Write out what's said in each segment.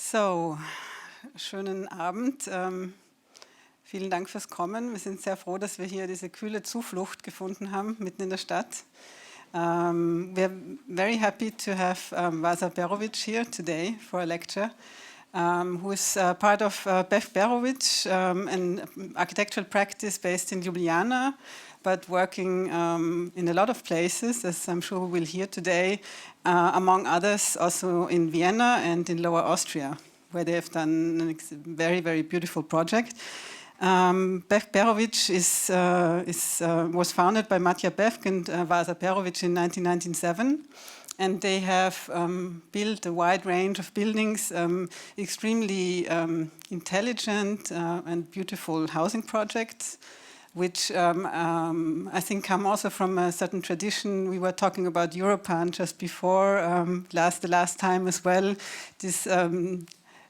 So, schönen Abend. Vielen Dank fürs Kommen. Wir sind sehr froh, dass wir hier diese kühle Zuflucht gefunden haben, mitten in der Stadt. We're very happy to have Vasa PEROVIĆ here today for a lecture, who is part of BEVK, an architectural practice based in Ljubljana, but working in a lot of places, as I'm sure we will hear today, among others also in Vienna and in Lower Austria, where they have done a very, very beautiful project. PEROVIĆ was founded by Matija Bevk and Vasa PEROVIČ in 1997, and they have built a wide range of buildings, extremely intelligent and beautiful housing projects, which I think come also from a certain tradition. We were talking about Europan just before, the last time as well. This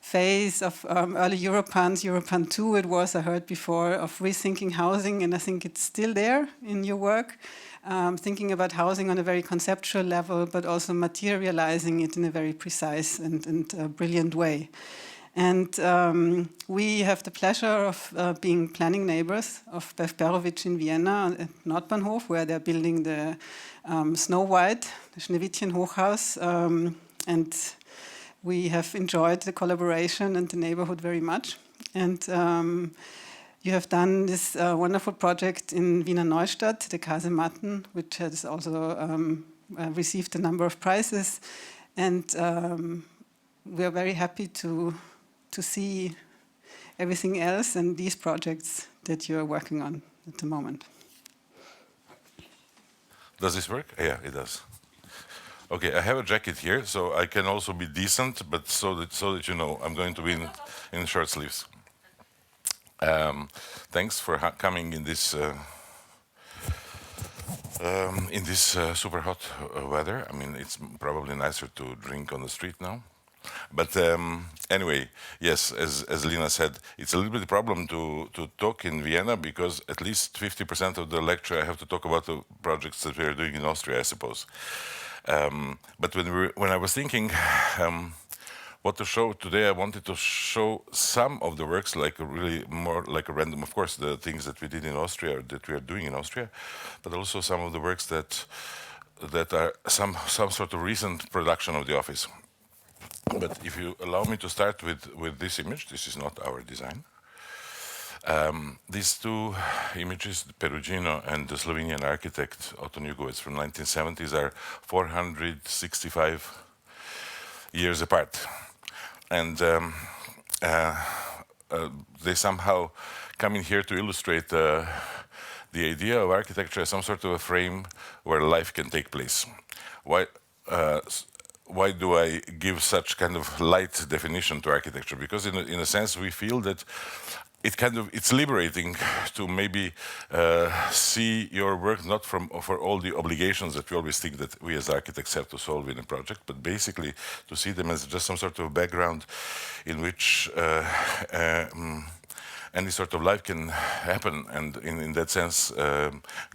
phase of early Europans, Europan 2 it was, I heard before, of rethinking housing, and I think it's still there in your work, thinking about housing on a very conceptual level, but also materializing it in a very precise and brilliant way. And we have the pleasure of being planning neighbors of PEROVIČ in Vienna at Nordbahnhof, where they're building the Snow White, the Schneewittchen Hochhaus, and we have enjoyed the collaboration and the neighborhood very much. And you have done this wonderful project in Wiener Neustadt, the Kasematten, which has also received a number of prizes. And we are very happy to see everything else and these projects that you're working on at the moment. Does this work? Yeah, it does. Okay, I have a jacket here, so I can also be decent, but so that you know, I'm going to be in short sleeves. Thanks for coming in this super hot weather. I mean, it's probably nicer to drink on the street now. But anyway, yes, as Lina said, it's a little bit of a problem to talk in Vienna because at least 50% of the lecture I have to talk about the projects that we are doing in Austria, I suppose. But when I was thinking what to show today, I wanted to show some of the works, like really more like a random, of course, the things that we did in Austria, or that we are doing in Austria, but also some of the works that are some sort of recent production of the office. But if you allow me to start with this image, this is not our design. These two images, Perugino and the Slovenian architect Otto Jugovec from 1970s, are 465 years apart. And they somehow come in here to illustrate the idea of architecture as some sort of a frame where life can take place. Why do I give such kind of light definition to architecture? Because in a sense we feel that it's liberating to maybe see your work not for all the obligations that we always think that we as architects have to solve in a project, but basically to see them as just some sort of background in which any sort of life can happen, and in that sense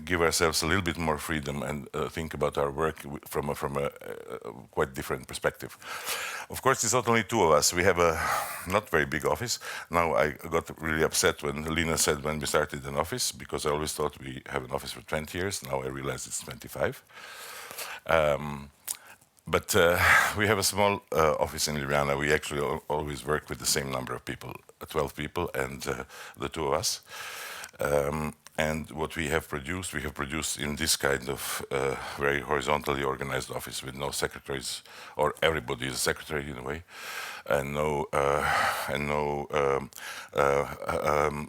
give ourselves a little bit more freedom and think about our work from a quite different perspective. Of course, it's not only two of us. We have a not very big office. Now I got really upset when Lina said when we started an office, because I always thought we have an office for 20 years. Now I realize it's 25. But we have a small office in Ljubljana. We actually always work with the same number of people, 12 people, and the two of us. And what we have produced in this kind of very horizontally organized office with no secretaries, or everybody is a secretary in a way, and no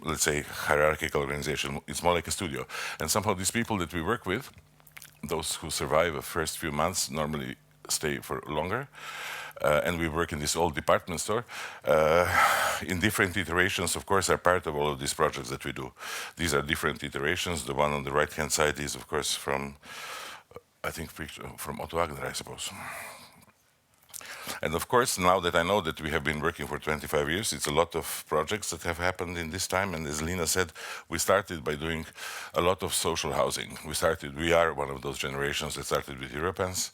let's say, hierarchical organization. It's more like a studio. And somehow these people that we work with, those who survive the first few months, normally stay for longer, and we work in this old department store. In different iterations, of course, are part of all of these projects that we do. These are different iterations. The one on the right-hand side is, of course, from, I think, from Otto Wagner, I suppose. And of course, now that I know that we have been working for 25 years, it's a lot of projects that have happened in this time. And as Lina said, we started by doing a lot of social housing. We are one of those generations that started with Europans.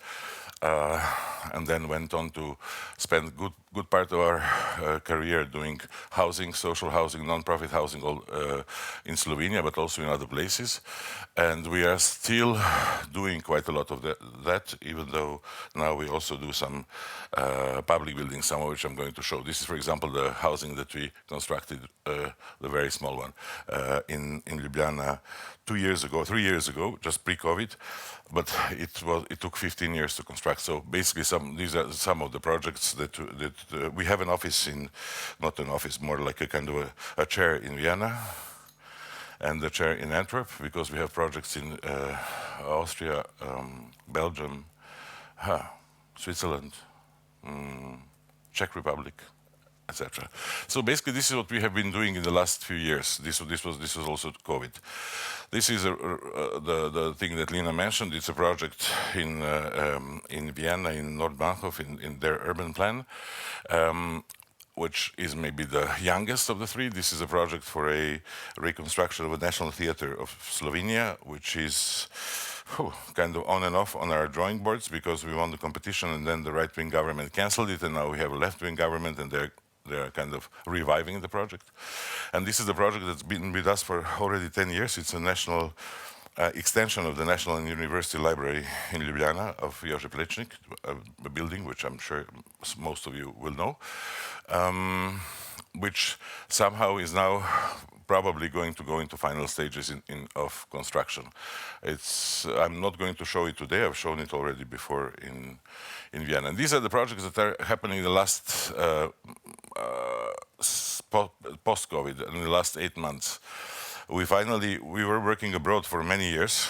and then went on to spend good part of our career doing housing, social housing, non-profit housing, all in Slovenia, but also in other places. And we are still doing quite a lot of that, even though now we also do some public buildings, some of which I'm going to show. This is, for example, the housing that we constructed, the very small one, in Ljubljana 3 years ago, just pre-COVID, but it took 15 years to construct. So basically, these are some of the projects that we have an office in, not an office, more like a kind of a chair in Vienna, and a chair in Antwerp, because we have projects in Austria, Belgium, Switzerland, Czech Republic, etc. So basically, this is what we have been doing in the last few years. This was also COVID. This is the thing that Lina mentioned. It's a project in Vienna, in Bakov, in their urban plan, which is maybe the youngest of the three. This is a project for a reconstruction of a national theater of Slovenia, which is kind of on and off on our drawing boards, because we won the competition and then the right-wing government canceled it, and now we have a left-wing government, and they're kind of reviving the project. And this is the project that's been with us for already 10 years. It's a national extension of the National and University Library in Ljubljana of Jože Plečnik, a building which I'm sure most of you will know, which somehow is now probably going to go into final stages of construction. I'm not going to show it today. I've shown it already before in Vienna. And these are the projects that are happening in the last post-COVID, in the last 8 months. We were working abroad for many years,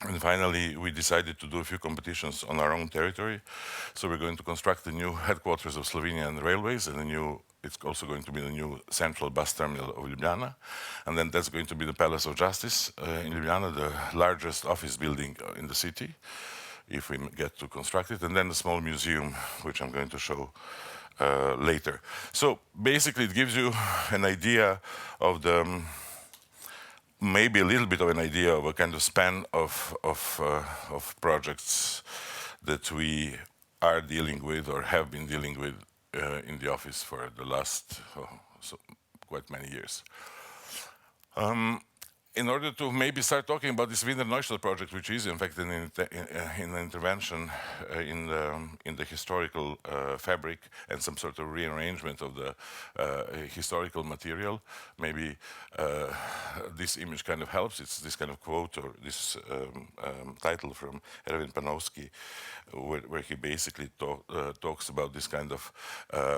and finally we decided to do a few competitions on our own territory. So we're going to construct the new headquarters of Slovenian Railways, and it's also going to be the new central bus terminal of Ljubljana. And then that's going to be the Palace of Justice in Ljubljana, the largest office building in the city, if we get to construct it. And then a small museum, which I'm going to show later. So basically it gives you an idea of maybe a little bit of an idea of a kind of span of projects that we are dealing with or have been dealing with in the office for the last quite many years. In order to maybe start talking about this Wiener Neustadt project, which is in fact an intervention in the historical fabric and some sort of rearrangement of the historical material, maybe this image kind of helps. It's this kind of quote or this title from Erwin Panofsky, where he basically talks about this kind of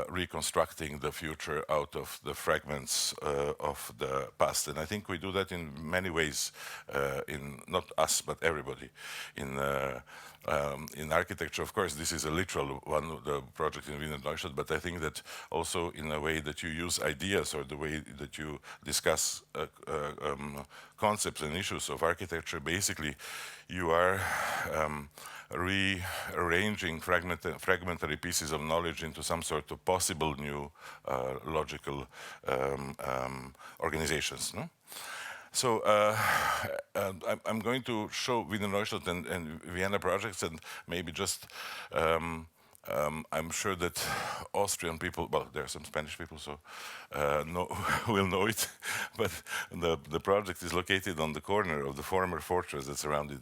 reconstructing the future out of the fragments of the past. And I think we do that in many ways, in not us but everybody. In architecture, of course, this is a literal one, the project in Wiener Neustadt, but I think that also in a way that you use ideas or the way that you discuss concepts and issues of architecture, basically you are rearranging fragmentary pieces of knowledge into some sort of possible new logical organizations. No? So I'm going to show Wiener Neustadt and Vienna projects, and maybe just I'm sure that Austrian people, well, there are some Spanish people, so will know it, but the project is located on the corner of the former fortress that surrounded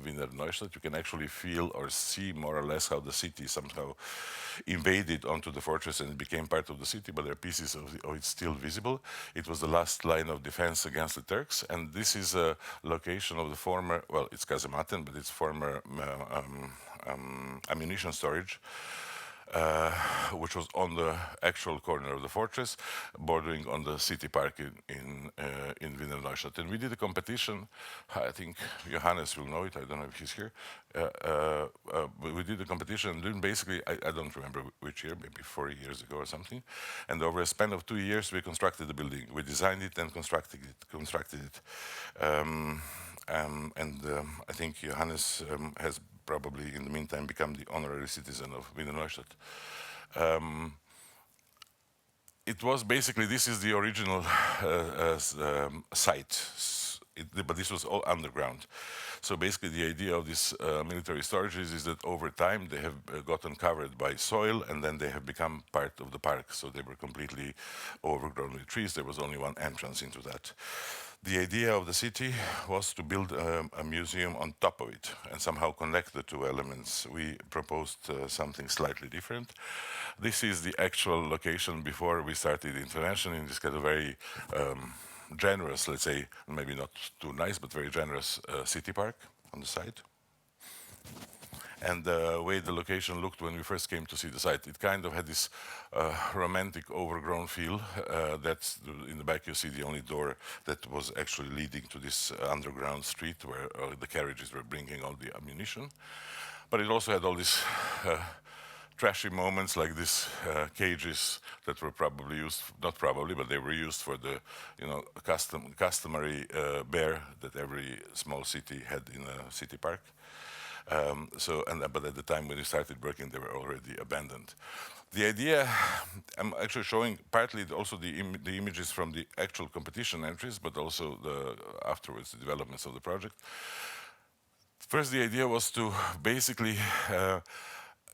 Wiener Neustadt. You can actually feel or see more or less how the city somehow invaded onto the fortress and became part of the city, but there are pieces of it still visible. It was the last line of defense against the Turks, and this is a location of the former, well, it's Kazamaten, but it's former ammunition storage, which was on the actual corner of the fortress, bordering on the city park in Wiener Neustadt. And we did a competition. I think Johannes will know it. I don't know if he's here. But we did a competition. And basically, I don't remember which year, maybe 4 years ago or something. And over a span of 2 years, we constructed the building. We designed it and constructed it. I think Johannes has probably in the meantime become the honorary citizen of Wiener Neustadt. It was basically, this is the original site. but this was all underground. So basically the idea of these military storages is that over time they have gotten covered by soil, and then they have become part of the park. So they were completely overgrown with trees. There was only one entrance into that. The idea of the city was to build a museum on top of it and somehow connect the two elements. We proposed something slightly different. This is the actual location before we started intervention in this kind of very generous, let's say, maybe not too nice, but very generous city park on the site. And the way the location looked when we first came to see the site, it kind of had this romantic, overgrown feel. That's in the back you see the only door that was actually leading to this underground street where the carriages were bringing all the ammunition. But it also had all these trashy moments like these cages that were probably used, not probably, but they were used for the, customary bear that every small city had in a city park. But at the time when we started working, they were already abandoned. The idea, I'm actually showing partly also the images from the actual competition entries, but also afterwards the developments of the project. First, the idea was to basically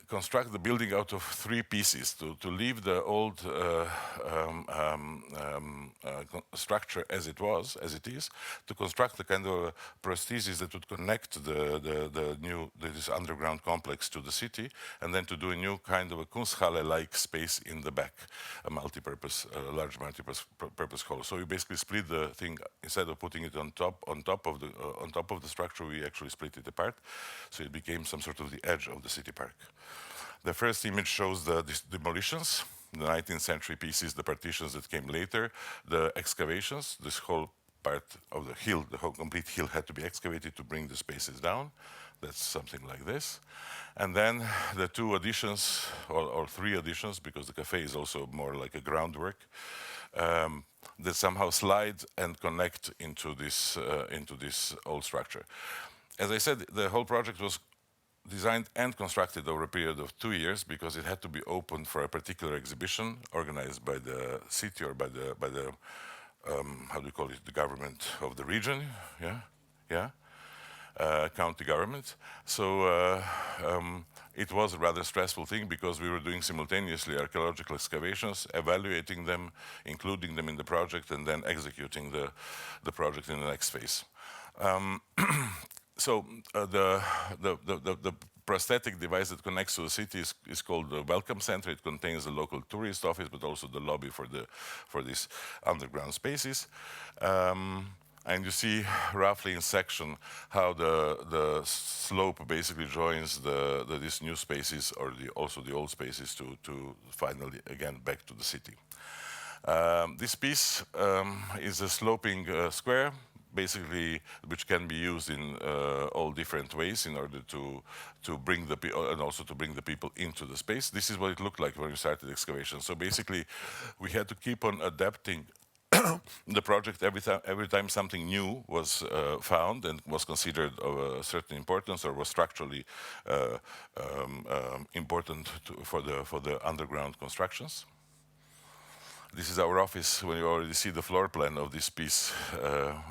construct the building out of three pieces, to leave the old structure as it is, to construct the kind of prosthesis that would connect this underground complex to the city, and then to do a new kind of a Kunsthalle-like space in the back, a large multi-purpose hall. So we basically split the thing. Instead of putting it on top of the structure, we actually split it apart, so it became some sort of the edge of the city park. The first image shows the demolitions, the 19th century pieces, the partitions that came later, the excavations. This whole part of the hill, the whole complete hill had to be excavated to bring the spaces down. That's something like this. And then the two additions, or three additions, because the cafe is also more like a groundwork, that somehow slide and connect into this old structure. As I said, the whole project was designed and constructed over a period of 2 years because it had to be opened for a particular exhibition organized by the city or by the how do you call it, the government of the region, county government. So it was a rather stressful thing because we were doing simultaneously archaeological excavations, evaluating them, including them in the project, and then executing the project in the next phase. So the prosthetic device that connects to the city is called the Welcome Center. It contains the local tourist office, but also the lobby for these underground spaces. And you see roughly in section how the slope basically joins these new spaces or also the old spaces to finally again back to the city. This piece is a sloping square, basically, which can be used in all different ways in order to bring the people and also to bring the people into the space. This is what it looked like when we started excavation. So basically, we had to keep on adapting the project every time something new was found and was considered of a certain importance or was structurally important for the underground constructions. This is our office when you already see the floor plan of this piece,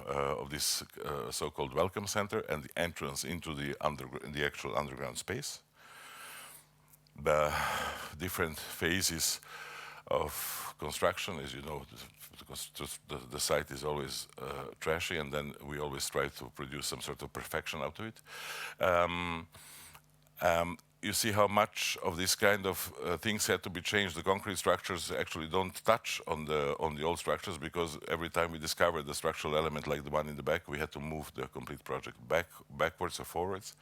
of this so-called Welcome Center and the entrance into the actual underground space. The different phases of construction, as you know, the site is always trashy, and then we always try to produce some sort of perfection out of it. You see how much of this kind of things had to be changed. The concrete structures actually don't touch on the old structures because every time we discovered the structural element like the one in the back, we had to move the complete project backwards or forwards.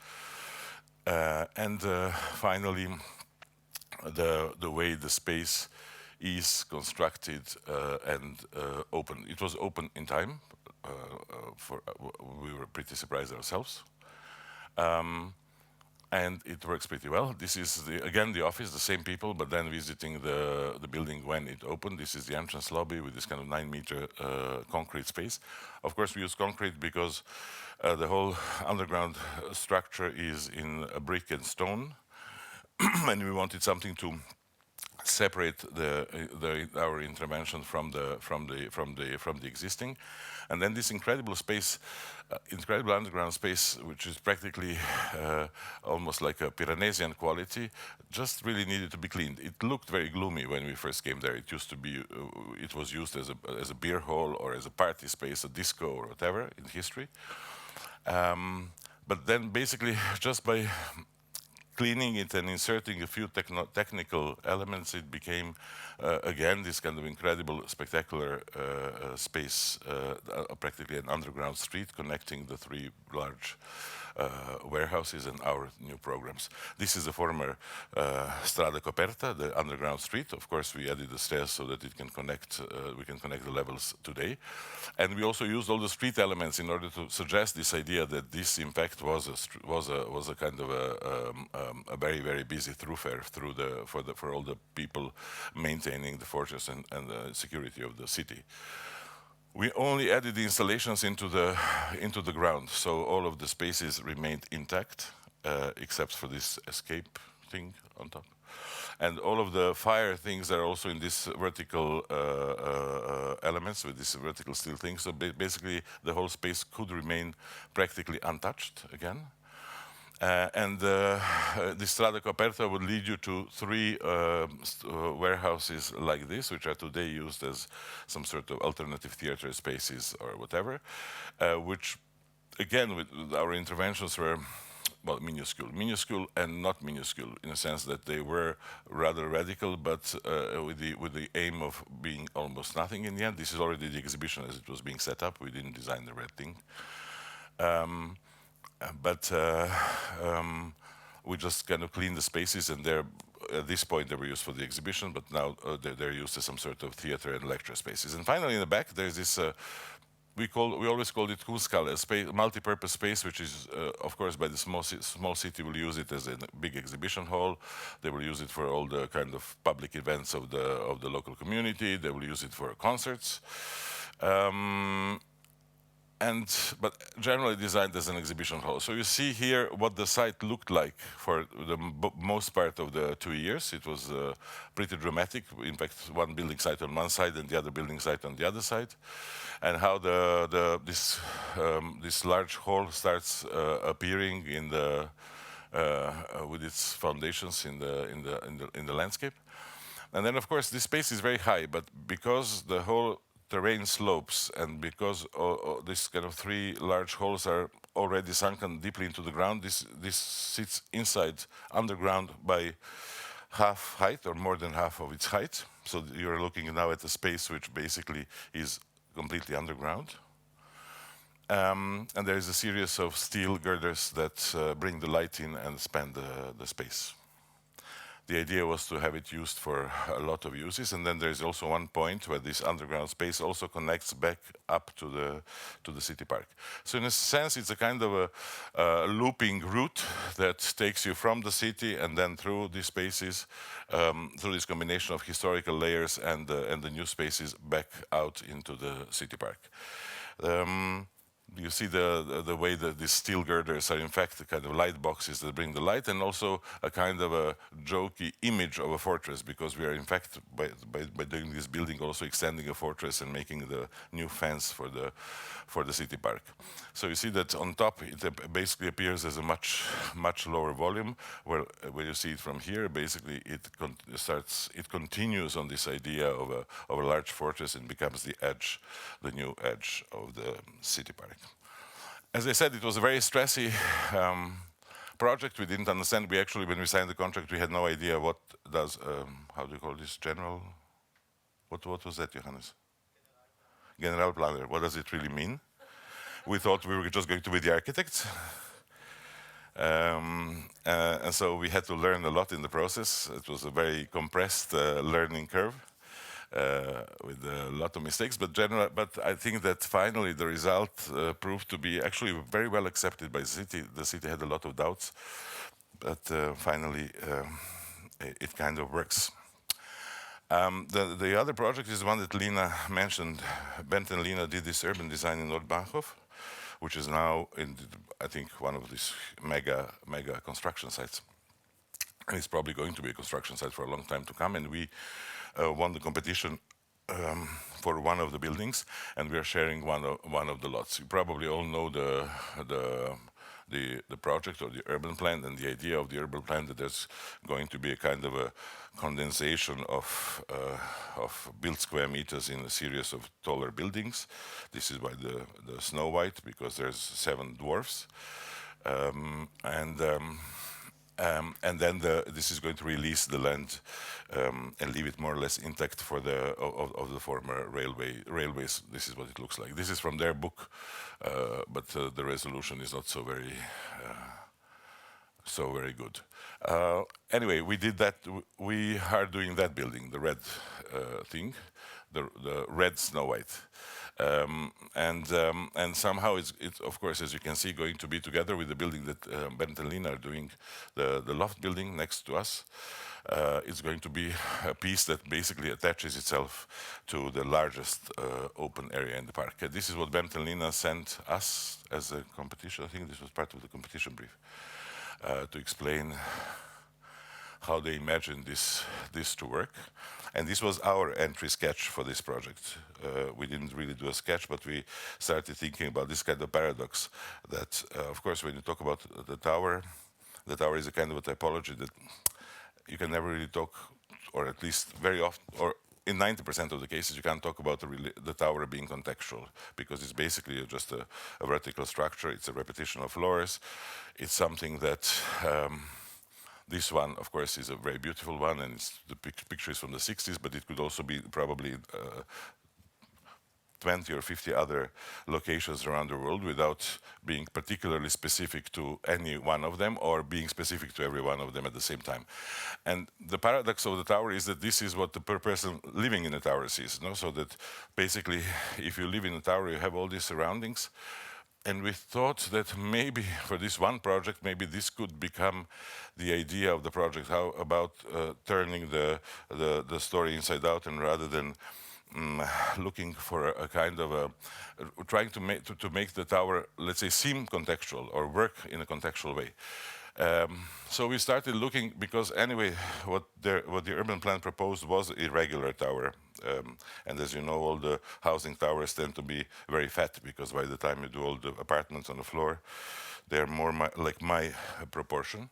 And finally, the way the space is constructed and open. It was open in time. We were pretty surprised ourselves. And it works pretty well. This is, again, the office, the same people, but then visiting the building when it opened. This is the entrance lobby with this kind of 9-meter concrete space. Of course, we use concrete because the whole underground structure is in brick and stone, and we wanted something to separate our intervention from the existing, and then this incredible space, incredible underground space, which is practically almost like a Piranesian quality, just really needed to be cleaned. It looked very gloomy when we first came there. It used to be, it was used as a beer hall or as a party space, a disco or whatever in history. But then basically just by cleaning it and inserting a few technical elements, it became, again, this kind of incredible, spectacular space, practically an underground street connecting the three large warehouses and our new programs. This is the former Strada Coperta, the underground street. Of course, we added the stairs so that it can connect, we can connect the levels today. And we also used all the street elements in order to suggest this idea that this, in fact, was a kind of a very, very busy thoroughfare for all the people maintaining the fortress and the security of the city. We only added the installations into the ground, so all of the spaces remained intact, except for this escape thing on top. And all of the fire things are also in this vertical elements with this vertical steel thing. So basically, the whole space could remain practically untouched again. This Strada Coperta would lead you to three warehouses like this, which are today used as some sort of alternative theater spaces or whatever, which, again, with our interventions were, well, minuscule and not minuscule, in a sense that they were rather radical, but with the aim of being almost nothing in the end. This is already the exhibition as it was being set up. We didn't design the red thing. We just kind of cleaned the spaces, and at this point they were used for the exhibition, but now they're used as some sort of theater and lecture spaces. And finally, in the back, there's this, we always called it Kunsthalle, a space, multi-purpose space, which is, of course, by the small city will use it as a big exhibition hall. They will use it for all the kind of public events of the local community. They will use it for concerts. But generally designed as an exhibition hall. So you see here what the site looked like for the most part of the 2 years. It was pretty dramatic. In fact, one building site on one side and the other building site on the other side, and how this large hall starts appearing in with its foundations in the landscape. And then, of course, this space is very high, but because the whole terrain slopes, and because this kind of three large holes are already sunken deeply into the ground, this sits inside underground by half height or more than half of its height. So you're looking now at a space which basically is completely underground. And there is a series of steel girders that bring the light in and span the space. The idea was to have it used for a lot of uses, and then there's also one point where this underground space also connects back up to the city park. So in a sense, it's a kind of a looping route that takes you from the city and then through these spaces, through this combination of historical layers and the new spaces back out into the city park. You see the way that these steel girders are in fact the kind of light boxes that bring the light, and also a kind of a jokey image of a fortress, because we are in fact by doing this building also extending a fortress and making the new fence for the city park. So you see that on top it basically appears as a much lower volume, where when you see it from here, basically it continues on this idea of a large fortress and becomes the new edge of the city park. As I said, it was a very stressy project. We didn't understand. We actually, when we signed the contract, we had no idea what does, how do you call this, general, what was that, Johannes? Generalplaner. What does it really mean? We thought we were just going to be the architects. And so we had to learn a lot in the process. It was a very compressed learning curve. With a lot of mistakes, but I think that finally the result proved to be actually very well accepted by the city. The city had a lot of doubts, but finally it kind of works. The other project is the one that Lina mentioned. Bent and Lina did this urban design in North Bakov, which is now I think one of these mega construction sites. and it's probably going to be a construction site for a long time to come. And we won the competition for one of the buildings, and we are sharing one of the lots. You probably all know the project or the urban plan, and the idea of the urban plan that there's going to be a kind of a condensation of built square meters in a series of taller buildings. This is why the Snow White, because there's 7 dwarfs. And then this is going to release the land and leave it more or less intact for the former railways. This is what it looks like. This is from their book, but the resolution is not so very good. Anyway, we did that. We are doing that building, the red thing, the red Snow White. And somehow it's of course, as you can see, going to be together with the building that Bernd and Lina are doing, the loft building next to us. It's going to be a piece that basically attaches itself to the largest open area in the park. This is what Bernd and Lina sent us as a competition. I think this was part of the competition brief to explain how they imagined this to work. And this was our entry sketch for this project. We didn't really do a sketch, but we started thinking about this kind of paradox that, of course, when you talk about the tower is a kind of a typology that you can never really talk, or at least very often, or in 90% of the cases, you can't talk about the tower being contextual, because it's basically just a vertical structure. It's a repetition of floors. It's something that this one, of course, is a very beautiful one, and the picture is from the 60s, but it could also be probably 20 or 50 other locations around the world without being particularly specific to any one of them or being specific to every one of them at the same time. And the paradox of the tower is that this is what the person living in the tower sees. No? So that basically, if you live in a tower, you have all these surroundings. And we thought that maybe for this one project, maybe this could become the idea of the project. How about turning the story inside out, and rather than looking for a kind of trying to make the tower, let's say, seem contextual or work in a contextual way. So we started looking, because anyway, what the urban plan proposed was a irregular tower. And as you know, all the housing towers tend to be very fat, because by the time you do all the apartments on the floor, they're more like my proportion.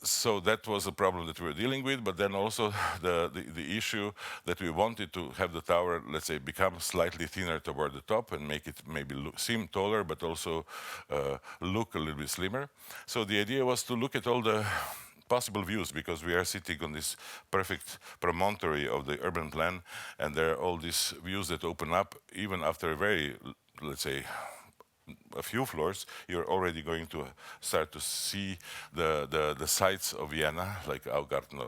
So that was a problem that we were dealing with, but then also the issue that we wanted to have the tower, let's say, become slightly thinner toward the top and make it maybe seem taller, but also look a little bit slimmer. So the idea was to look at all the possible views, because we are sitting on this perfect promontory of the urban plan, and there are all these views that open up even after a very, let's say, a few floors. You're already going to start to see the sites of Vienna, like Augarten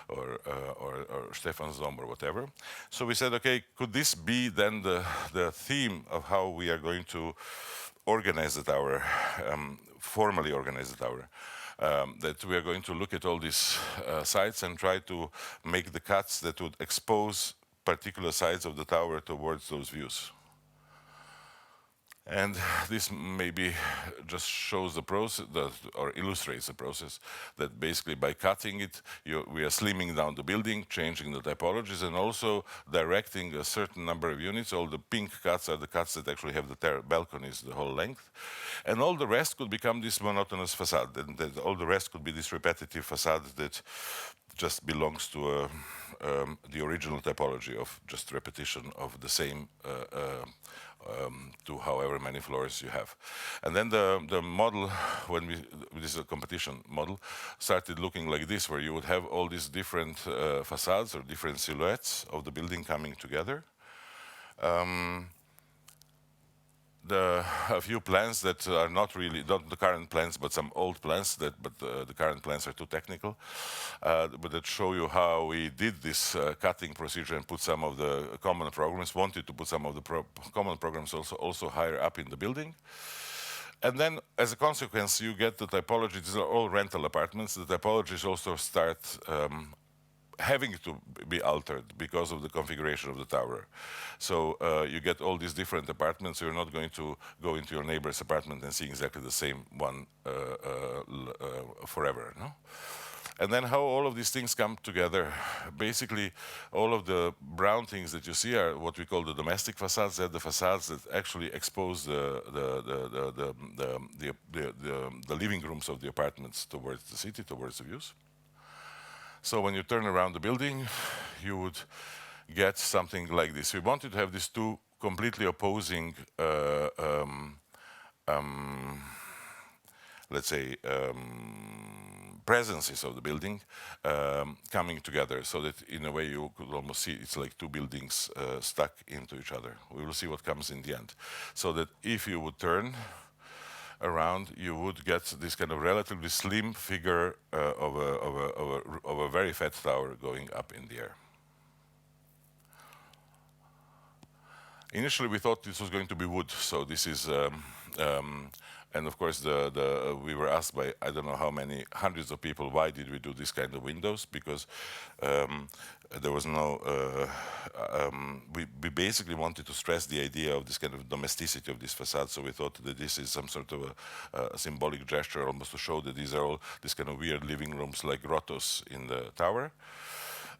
or Stephansdom or whatever. So we said, okay, could this be then the theme of how we are going to organize the tower, formally organize the tower? That we are going to look at all these sites and try to make the cuts that would expose particular sides of the tower towards those views. And this maybe just shows the process, or illustrates the process, that basically by cutting it, we are slimming down the building, changing the typologies, and also directing a certain number of units. All the pink cuts are the cuts that actually have the balconies the whole length. And all the rest could become this monotonous facade, and all the rest could be this repetitive facade that just belongs to the original typology of just repetition of the same to however many floors you have. And then the model, this is a competition model, started looking like this, where you would have all these different facades or different silhouettes of the building coming together. A few plans that are not the current plans, but some old plans but the current plans are too technical, but that show you how we did this cutting procedure and put some of the common programs, wanted to put some of the common programs also higher up in the building. And then, as a consequence, you get the typology. These are all rental apartments. The typologies also start having to be altered because of the configuration of the tower. So you get all these different apartments. You're not going to go into your neighbor's apartment and see exactly the same one forever, no? And then how all of these things come together. Basically, all of the brown things that you see are what we call the domestic facades. They're the facades that actually expose the living rooms of the apartments towards the city, towards the views. So when you turn around the building, you would get something like this. We wanted to have these two completely opposing, let's say, presences of the building coming together, so that in a way you could almost see it's like two buildings stuck into each other. We will see what comes in the end. So that if you would turn around, you would get this kind of relatively slim figure of a very fat tower going up in the air. Initially, we thought this was going to be wood, so this is, and of course, we were asked by I don't know how many hundreds of people, why did we do this kind of windows? Because there was no, we basically wanted to stress the idea of this kind of domesticity of this facade, so we thought that this is some sort of a symbolic gesture, almost to show that these are all these kind of weird living rooms like grottos in the tower.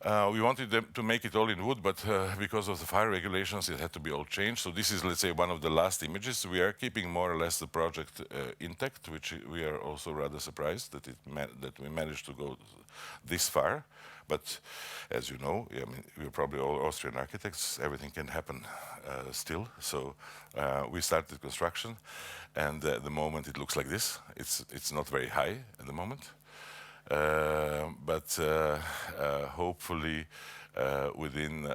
We wanted them to make it all in wood, but because of the fire regulations, it had to be all changed. So this is, let's say, one of the last images. We are keeping more or less the project intact, which we are also rather surprised that that we managed to go this far. But as you know, I mean, we're probably all Austrian architects. Everything can happen still. So we started construction, and at the moment it looks like this. It's not very high at the moment. But hopefully within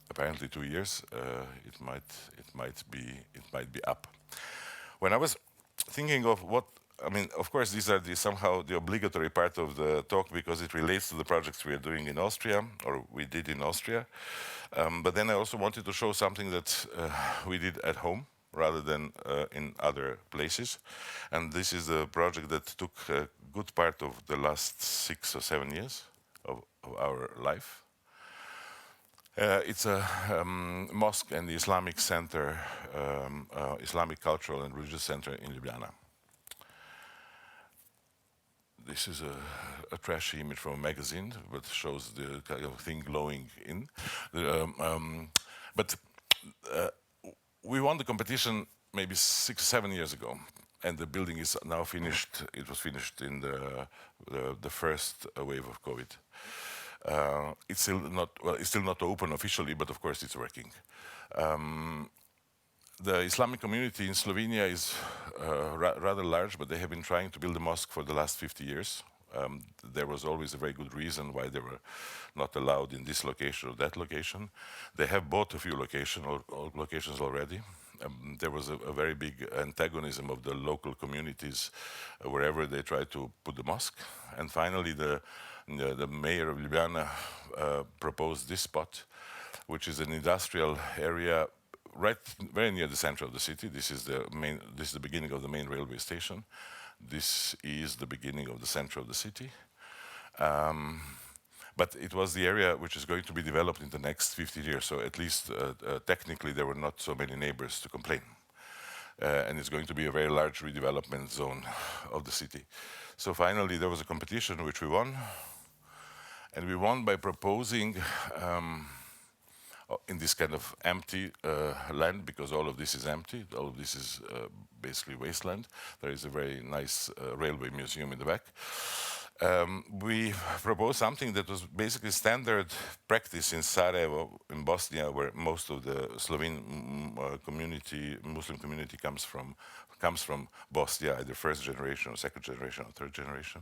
apparently 2 years it might be up. When I was thinking of what I mean, of course, these are somehow the obligatory part of the talk because it relates to the projects we are doing in Austria, or we did in Austria. But then I also wanted to show something that we did at home, rather than in other places. And this is a project that took a good part of the last 6 or 7 years of our life. It's a mosque and the Islamic center, Islamic cultural and religious center in Ljubljana. This is a trashy image from a magazine, but shows the kind of thing glowing in. But we won the competition maybe 6 or 7 years ago, and the building is now finished. It was finished in the first wave of COVID. It's still not open officially, but of course it's working. The Islamic community in Slovenia is rather large, but they have been trying to build a mosque for the last 50 years. There was always a very good reason why they were not allowed in this location or that location. They have bought a few locations already. There was a very big antagonism of the local communities wherever they tried to put the mosque. And finally, the mayor of Ljubljana proposed this spot, which is an industrial area right very near the center of the city. This is the beginning of the main railway station. This is the beginning of the center of the city. But it was the area which is going to be developed in the next 50 years. So at least technically there were not so many neighbors to complain. And it's going to be a very large redevelopment zone of the city. So finally there was a competition which we won. And we won by proposing in this kind of empty land, because all of this is empty, all of this is basically wasteland. There is a very nice railway museum in the back. We proposed something that was basically standard practice in Sarajevo, in Bosnia, where most of the Slovene community, Muslim community comes from Bosnia, either first generation or second generation or third generation.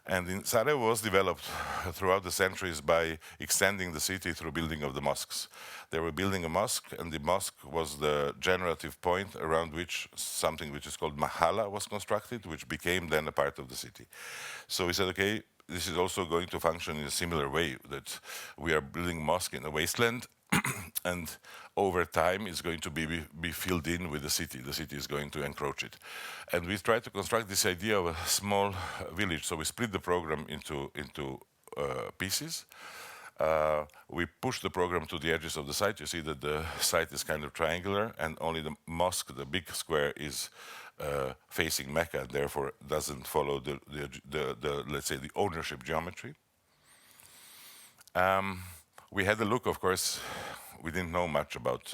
And in Sarajevo was developed throughout the centuries by extending the city through building of the mosques. They were building a mosque, and the mosque was the generative point around which something which is called mahala was constructed, which became then a part of the city. So we said, okay, this is also going to function in a similar way, that we are building mosque in a wasteland, and over time it's going to be filled in with the city. The city is going to encroach it. And we tried to construct this idea of a small village. So we split the program into pieces. We pushed the program to the edges of the site. You see that the site is kind of triangular, and only the mosque, the big square, is facing Mecca, and therefore doesn't follow the let's say the ownership geometry. We had a look, of course. We didn't know much about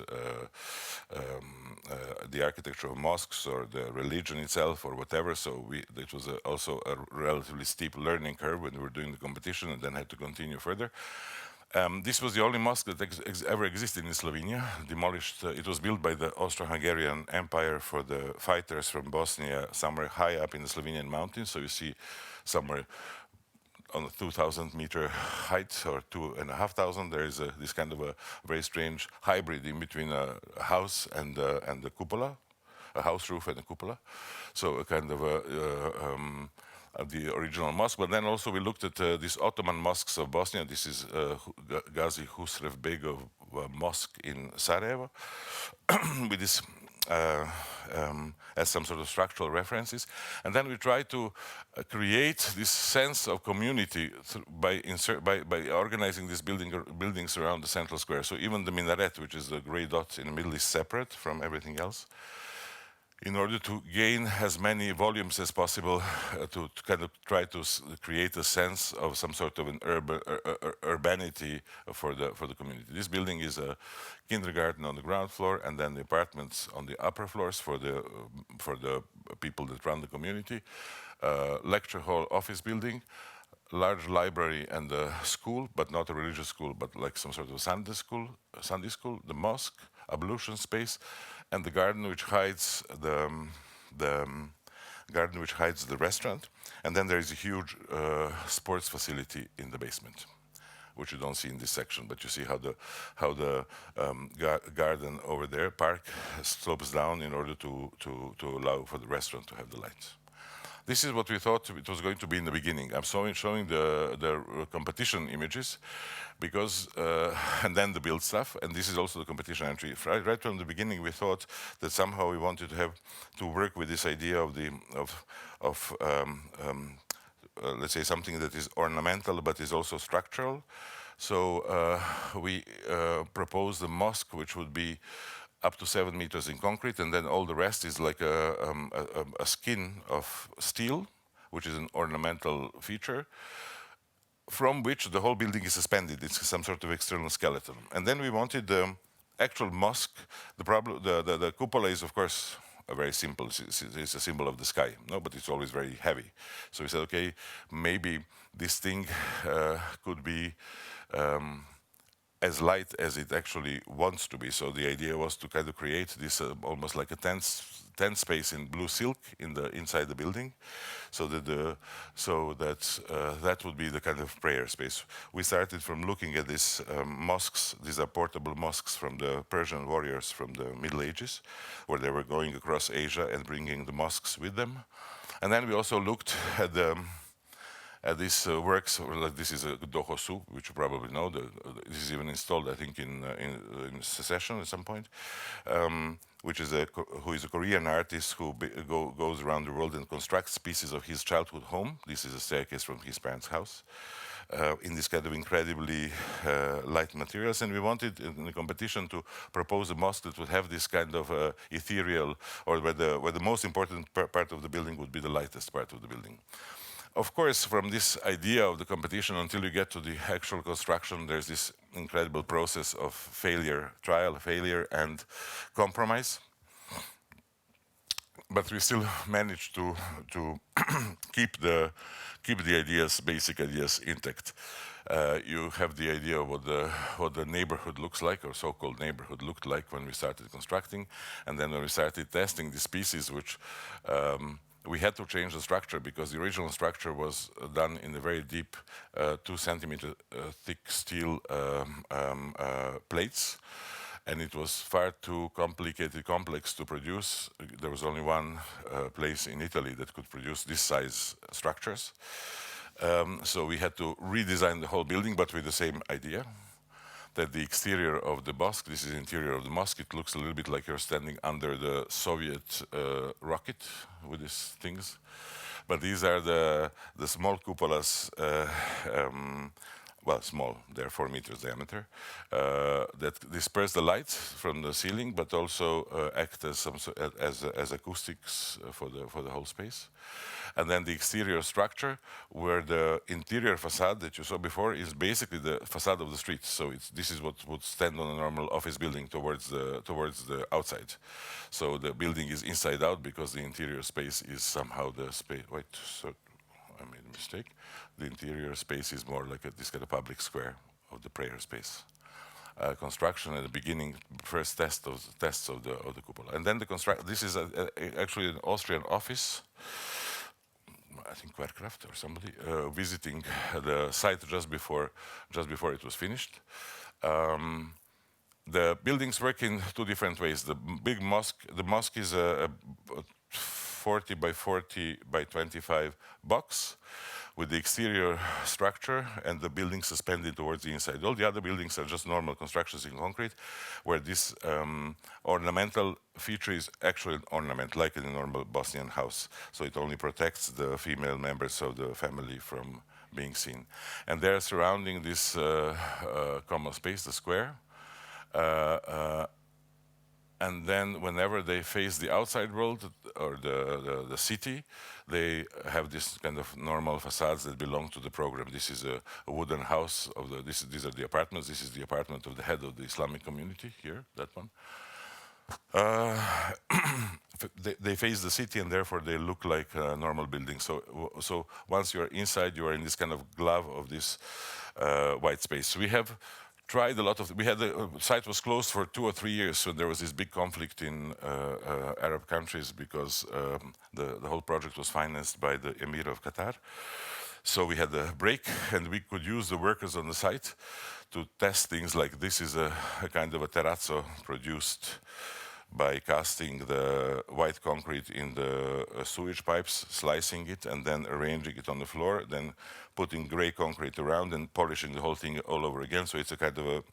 the architecture of mosques or the religion itself or whatever, so it was also a relatively steep learning curve when we were doing the competition, and then had to continue further. This was the only mosque that ever existed in Slovenia. Demolished. It was built by the Austro-Hungarian Empire for the fighters from Bosnia, somewhere high up in the Slovenian mountains. So you see somewhere on a 2,000-meter height or 2,500, there is this kind of a very strange hybrid in between a house and the cupola, a house roof and a cupola. So a kind of the original mosque. But then also we looked at these Ottoman mosques of Bosnia. This is Gazi Husrev Begov Mosque in Sarajevo, with this as some sort of structural references. And then we try to create this sense of community by organizing these buildings around the central square. So even the minaret, which is the gray dot in the middle, is separate from everything else, in order to gain as many volumes as possible, to kind of try to create a sense of some sort of an urbanity for the community. This building is a kindergarten on the ground floor, and then the apartments on the upper floors for the people that run the community. Lecture hall, office building, large library and a school, but not a religious school, but like some sort of Sunday school, the mosque, ablution space, and the garden which hides the restaurant. And then there is a huge sports facility in the basement, which you don't see in this section, but you see how the garden over there, park, slopes down in order to allow for the restaurant to have the lights. This is what we thought it was going to be in the beginning. I'm showing the competition images, because and then the build stuff, and this is also the competition entry. Right from the beginning, we thought that somehow we wanted to work with this idea of let's say something that is ornamental but is also structural. So we proposed a mosque which would be up to 7 meters in concrete, and then all the rest is like a skin of steel, which is an ornamental feature, from which the whole building is suspended. It's some sort of external skeleton. And then we wanted the actual mosque. The cupola is, of course, a very simple. It's a symbol of the sky, no, but it's always very heavy. So we said, okay, maybe this thing could be as light as it actually wants to be. So the idea was to kind of create this almost like a tent space in blue silk inside the building, so that that would be the kind of prayer space. We started from looking at these mosques. These are portable mosques from the Persian warriors from the Middle Ages, where they were going across Asia and bringing the mosques with them. And then we also looked at these works. This is a dohosu, which you probably know. This is even installed, I think, in Secession at some point, who is a Korean artist who goes around the world and constructs pieces of his childhood home. This is a staircase from his parents' house, in this kind of incredibly light materials. And we wanted in the competition to propose a mosque that would have this kind of ethereal, or where the most important part of the building would be the lightest part of the building. Of course, from this idea of the competition until you get to the actual construction, there's this incredible process of trial, failure, and compromise. But we still managed to keep the basic ideas intact. You have the idea of what the neighborhood looks like, or so-called neighborhood looked like when we started constructing, and then when we started testing these pieces, which we had to change the structure, because the original structure was done in a very deep 2 centimeter thick steel plates, and it was far too complex to produce. There was only one place in Italy that could produce this size structures. So we had to redesign the whole building, but with the same idea, that the exterior of the mosque, this is the interior of the mosque, it looks a little bit like you're standing under the Soviet rocket with these things. But these are the small cupolas well, small, they're 4 meters diameter, that disperse the light from the ceiling, but also act as as acoustics for the whole space. And then the exterior structure, where the interior facade that you saw before is basically the facade of the street. So this is what would stand on a normal office building towards the outside. So the building is inside out because the interior space is somehow the space. Wait, so I made a mistake. The interior space is more like this kind of public square of the prayer space. Construction at the beginning, first tests of the cupola, and then the construct. This is actually an Austrian office. I think Werkraft or somebody visiting the site just before it was finished. The buildings work in two different ways. The big mosque, the mosque is a 40 by 40 by 25 box with the exterior structure and the building suspended towards the inside. All the other buildings are just normal constructions in concrete, where this ornamental feature is actually an ornament, like in a normal Bosnian house. So it only protects the female members of the family from being seen. And they're surrounding this common space, the square. And then whenever they face the outside world or the city, they have this kind of normal facades that belong to the program. This is a wooden house of these are the apartments. This is the apartment of the head of the Islamic community here, that one. They face the city and therefore they look like normal buildings. So once you're inside, you are in this kind of glove of this white space. We have tried a lot of. The site was closed for 2 or 3 years, so there was this big conflict in Arab countries because the whole project was financed by the Emir of Qatar. So we had a break, and we could use the workers on the site to test things like this is a kind of a terrazzo produced by casting the white concrete in the sewage pipes, slicing it, and then arranging it on the floor, then putting gray concrete around and polishing the whole thing all over again. So it's a kind of a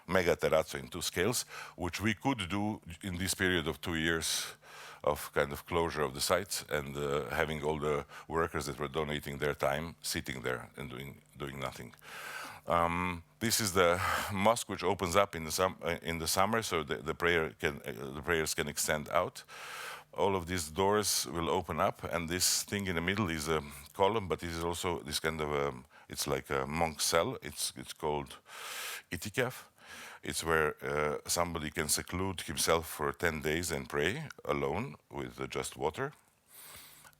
mega terrazzo in 2 scales, which we could do in this period of 2 years of kind of closure of the site and having all the workers that were donating their time sitting there and doing nothing. This is the mosque, which opens up in the summer, so the prayers can extend out. All of these doors will open up, and this thing in the middle is a column, but it is also this kind of it's like a monk cell. It's called itikaf. It's where somebody can seclude himself for 10 days and pray alone with just water.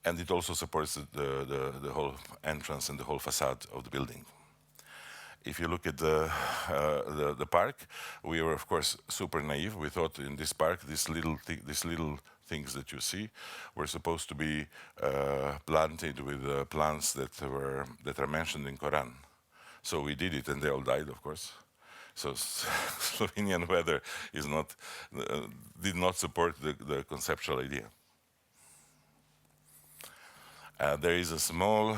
And it also supports the whole entrance and the whole facade of the building. If you look at the park, we were of course super naive. We thought in this park, these little things that you see were supposed to be planted with plants that are mentioned in Quran. So we did it, and they all died, of course. So Slovenian weather did not support the conceptual idea. There is a small.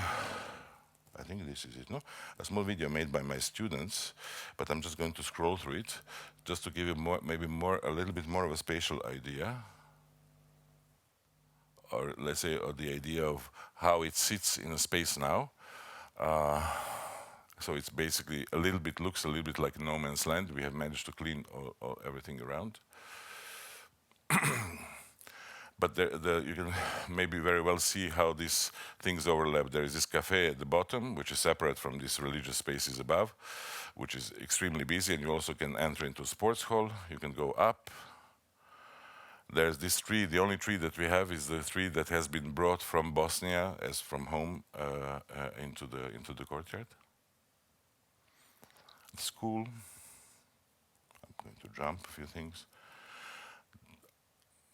I think this is it, no? A small video made by my students, but I'm just going to scroll through it just to give you a little bit more of a spatial idea, or let's say the idea of how it sits in a space now. So it's basically looks a little bit like no man's land. We have managed to clean everything around. But you can maybe very well see how these things overlap. There is this cafe at the bottom, which is separate from these religious spaces above, which is extremely busy, and you also can enter into a sports hall. You can go up. There's this tree. The only tree that we have is the tree that has been brought from Bosnia, as from home, into the courtyard. It's cool. I'm going to jump a few things.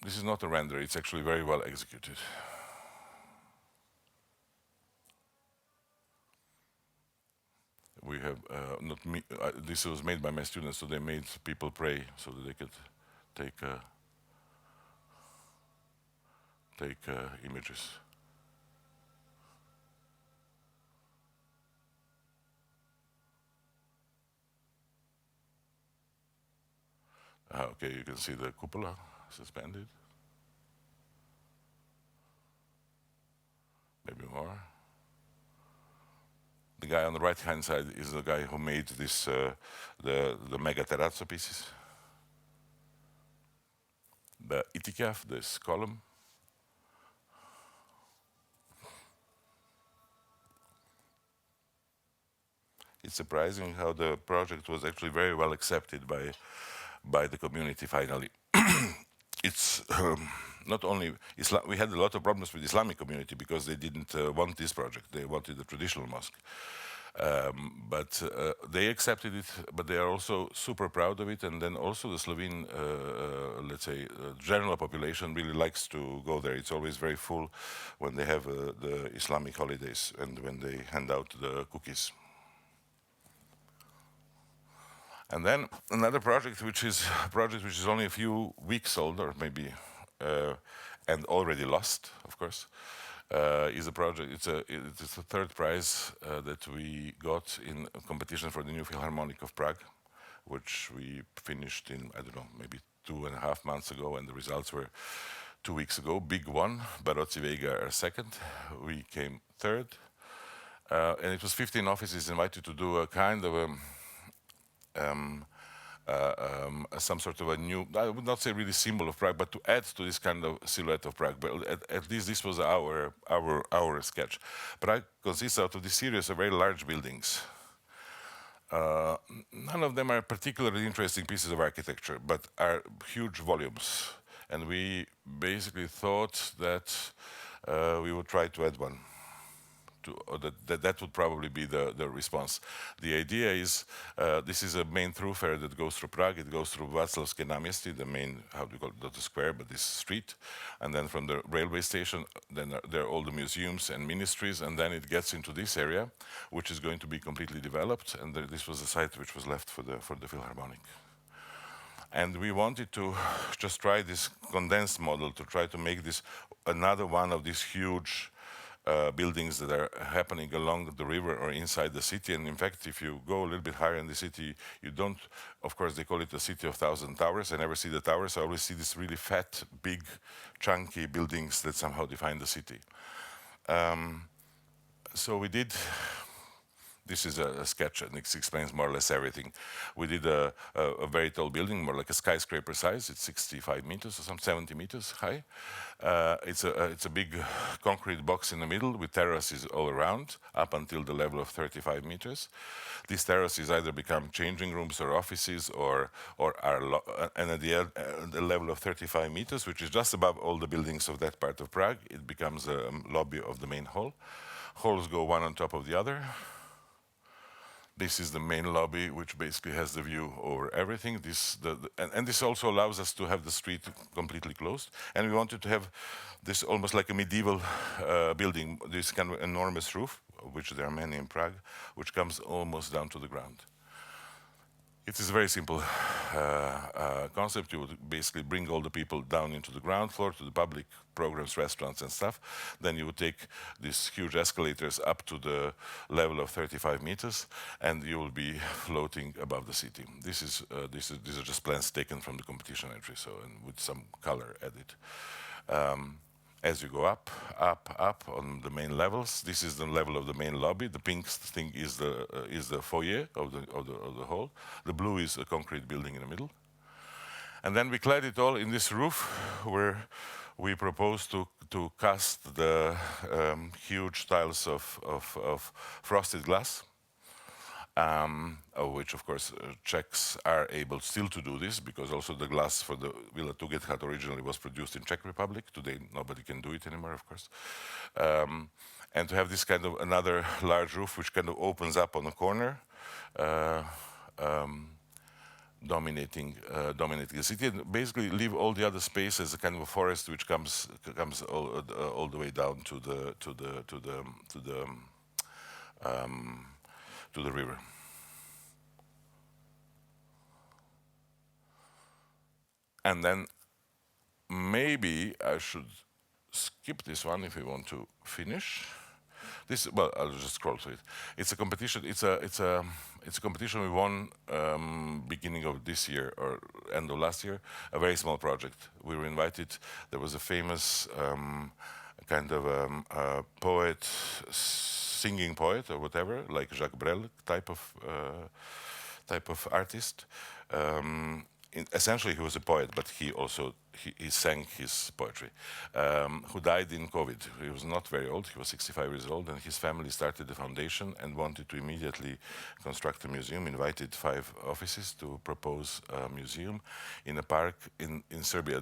This is not a render, it's actually very well executed. We have, not me, this was made by my students, so they made people pray so that they could take images. Okay, you can see the cupola suspended. Maybe more. the guy on the right-hand side is the guy who made this, the mega terrazzo pieces. The itikaf, this column. It's surprising how the project was actually very well accepted by the community finally. It's not only we had a lot of problems with the Islamic community because they didn't want this project. They wanted a traditional mosque. But they accepted it, but they are also super proud of it. And then also the Slovene, let's say, general population really likes to go there. It's always very full when they have the Islamic holidays and when they hand out the cookies. And then another project, which is only a few weeks old, or maybe, and already lost, of course, is a project. It's the third prize that we got in a competition for the New Philharmonic of Prague, which we finished in, I don't know, maybe 2.5 months ago, and the results were 2 weeks ago. Big one, Barocci Vega are second. We came third, and it was 15 offices invited to do a kind of some sort of a new, I would not say really symbol of Prague, but to add to this kind of silhouette of Prague. But at least this was our sketch. Prague consists out of this series of very large buildings. None of them are particularly interesting pieces of architecture, but are huge volumes. And we basically thought that we would try to add one. That would probably be the response. The idea is, this is a main thoroughfare that goes through Prague. It goes through Václavské náměstí, the main, how do you call it, not the square, but this street. And then from the railway station, then there are all the museums and ministries, and then it gets into this area, which is going to be completely developed. And this was the site which was left for the Philharmonic. And we wanted to just try this condensed model to try to make this another one of these huge buildings that are happening along the river or inside the city. And in fact, if you go a little bit higher in the city, you don't, of course, they call it the city of 1,000 towers. I never see the towers. I always see these really fat, big, chunky buildings that somehow define the city. So we did, this is a sketch and it explains more or less everything. We did a very tall building, more like a skyscraper size. It's 65 meters or some 70 meters high. It's a big concrete box in the middle with terraces all around, up until the level of 35 meters. These terraces either become changing rooms or offices, or are and at the level of 35 meters, which is just above all the buildings of that part of Prague, it becomes a lobby of the main hall. Halls go one on top of the other. This is the main lobby, which basically has the view over everything. And this also allows us to have the street completely closed. And we wanted to have this almost like a medieval building, this kind of enormous roof, which there are many in Prague, which comes almost down to the ground. It is a very simple concept. You would basically bring all the people down into the ground floor to the public programs, restaurants and stuff. Then you would take these huge escalators up to the level of 35 meters, and you will be floating above the city. These are just plans taken from the competition entry, so, and with some color added. As you go up on the main levels, this is the level of the main lobby. The pink thing is the foyer of the hall. The blue is a concrete building in the middle. And then we clad it all in this roof, where we propose to cast the huge tiles of frosted glass. Of which, of course, Czechs are able still to do this, because also the glass for the Villa Tugethat originally was produced in Czech Republic. Today, nobody can do it anymore, of course. And to have this kind of another large roof, which kind of opens up on a corner, dominating the city, and basically leave all the other space as a kind of a forest, which comes all the way down to the river. And then maybe I should skip this one if we want to finish. This, well, I'll just scroll through it. It's a competition. It's a competition we won beginning of this year or end of last year. A very small project. We were invited. There was a famous kind of poet, singing poet or whatever, like Jacques Brel type of artist. Essentially, he was a poet, but he also he sang his poetry. Who died in COVID. He was not very old. He was 65 years old, and his family started the foundation and wanted to immediately construct a museum. Invited 5 offices to propose a museum in a park in Serbia.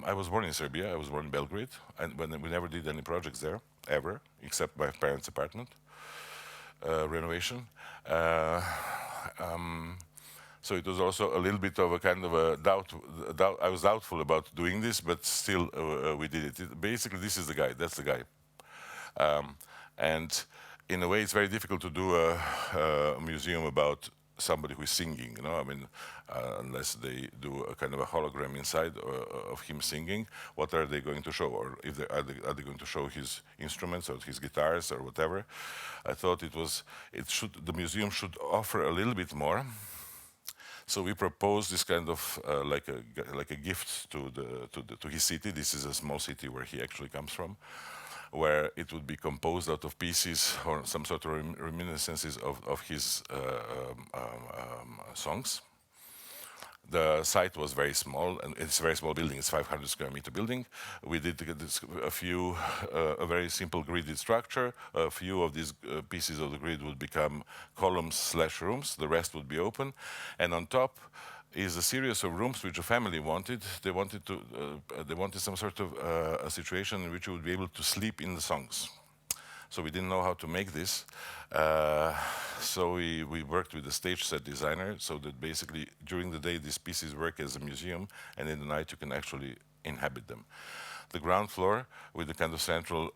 I was born in Serbia. I was born in Belgrade, and when we never did any projects there ever, except my parents' apartment renovation. So it was also a little bit of a kind of a doubt. I was doubtful about doing this, but still we did it. Basically, this is the guy. That's the guy. And in a way, it's very difficult to do a museum about somebody who is singing. You know, I mean, unless they do a kind of a hologram inside of him singing, what are they going to show? Or if are they going to show his instruments or his guitars or whatever? I thought the museum should offer a little bit more. So we proposed this kind of like a gift to his city. This is a small city where he actually comes from, where it would be composed out of pieces or some sort of reminiscences of his songs. The site was very small, and it's a very small building. It's 500 square meter building. We did a very simple gridded structure. A few of these pieces of the grid would become columns/rooms. The rest would be open, and on top is a series of rooms which a family wanted. They wanted some sort of a situation in which you would be able to sleep in the songs. So we didn't know how to make this. So we worked with a stage set designer so that basically during the day these pieces work as a museum, and in the night you can actually inhabit them. The ground floor with the kind of central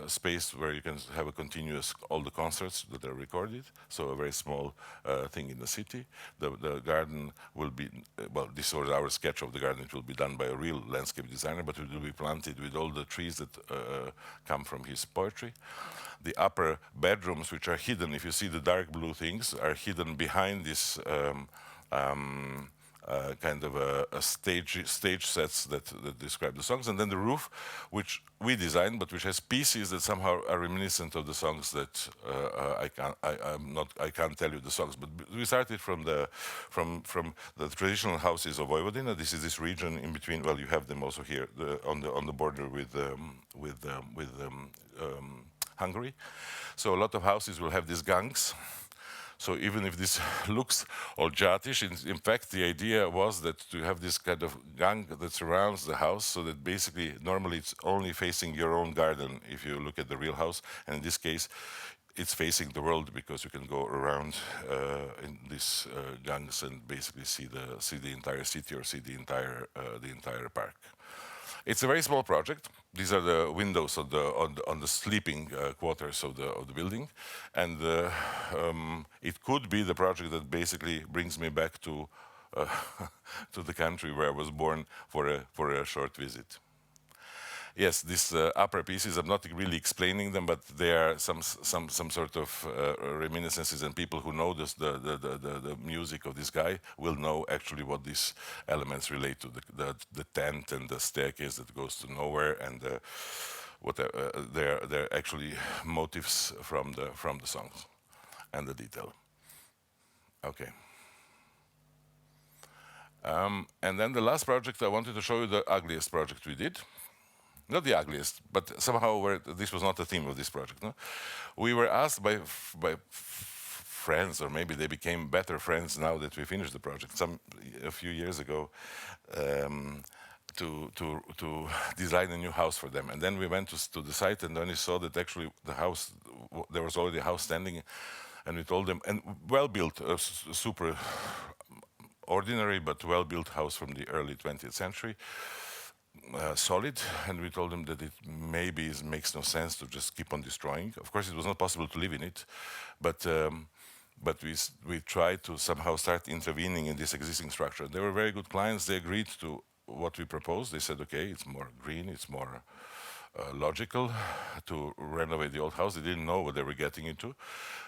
space where you can have a continuous, all the concerts that are recorded, so a very small thing in the city. The garden will be, well, this was our sketch of the garden. It will be done by a real landscape designer, but it will be planted with all the trees that come from his poetry. The upper bedrooms, which are hidden, if you see the dark blue things, are hidden behind this kind of a stage sets that describe the songs, and then the roof, which we designed, but which has pieces that somehow are reminiscent of the songs that I can't tell you the songs, but we started from the traditional houses of Vojvodina. This is this region in between. Well, you have them also here on the border with Hungary. So a lot of houses will have these gangs. So even if this looks all jatish, in fact, the idea was that to have this kind of gang that surrounds the house, so that basically normally it's only facing your own garden if you look at the real house, and in this case, it's facing the world because you can go around in these gangs and basically see the entire city or see the entire park. It's a very small project. These are the windows on the sleeping quarters of the building, and it could be the project that basically brings me back to to the country where I was born for a short visit. Yes, these upper pieces, I'm not really explaining them, but they are some sort of reminiscences, and people who know the music of this guy will know actually what these elements relate to, the tent and the staircase that goes to nowhere, and they're actually motifs from the songs and the detail. Okay. And then the last project, I wanted to show you the ugliest project we did. Not the ugliest, but somehow this was not the theme of this project. No? We were asked by friends, or maybe they became better friends now that we finished the project, a few years ago, to design a new house for them. And then we went to the site, and then we saw that actually the house, there was already a house standing, and we told them, and well-built, super ordinary but well-built house from the early 20th century. Solid, and we told them that it maybe makes no sense to just keep on destroying. Of course, it was not possible to live in it, but we tried to somehow start intervening in this existing structure. They were very good clients. They agreed to what we proposed. They said, okay, it's more green, it's more logical to renovate the old house. They didn't know what they were getting into.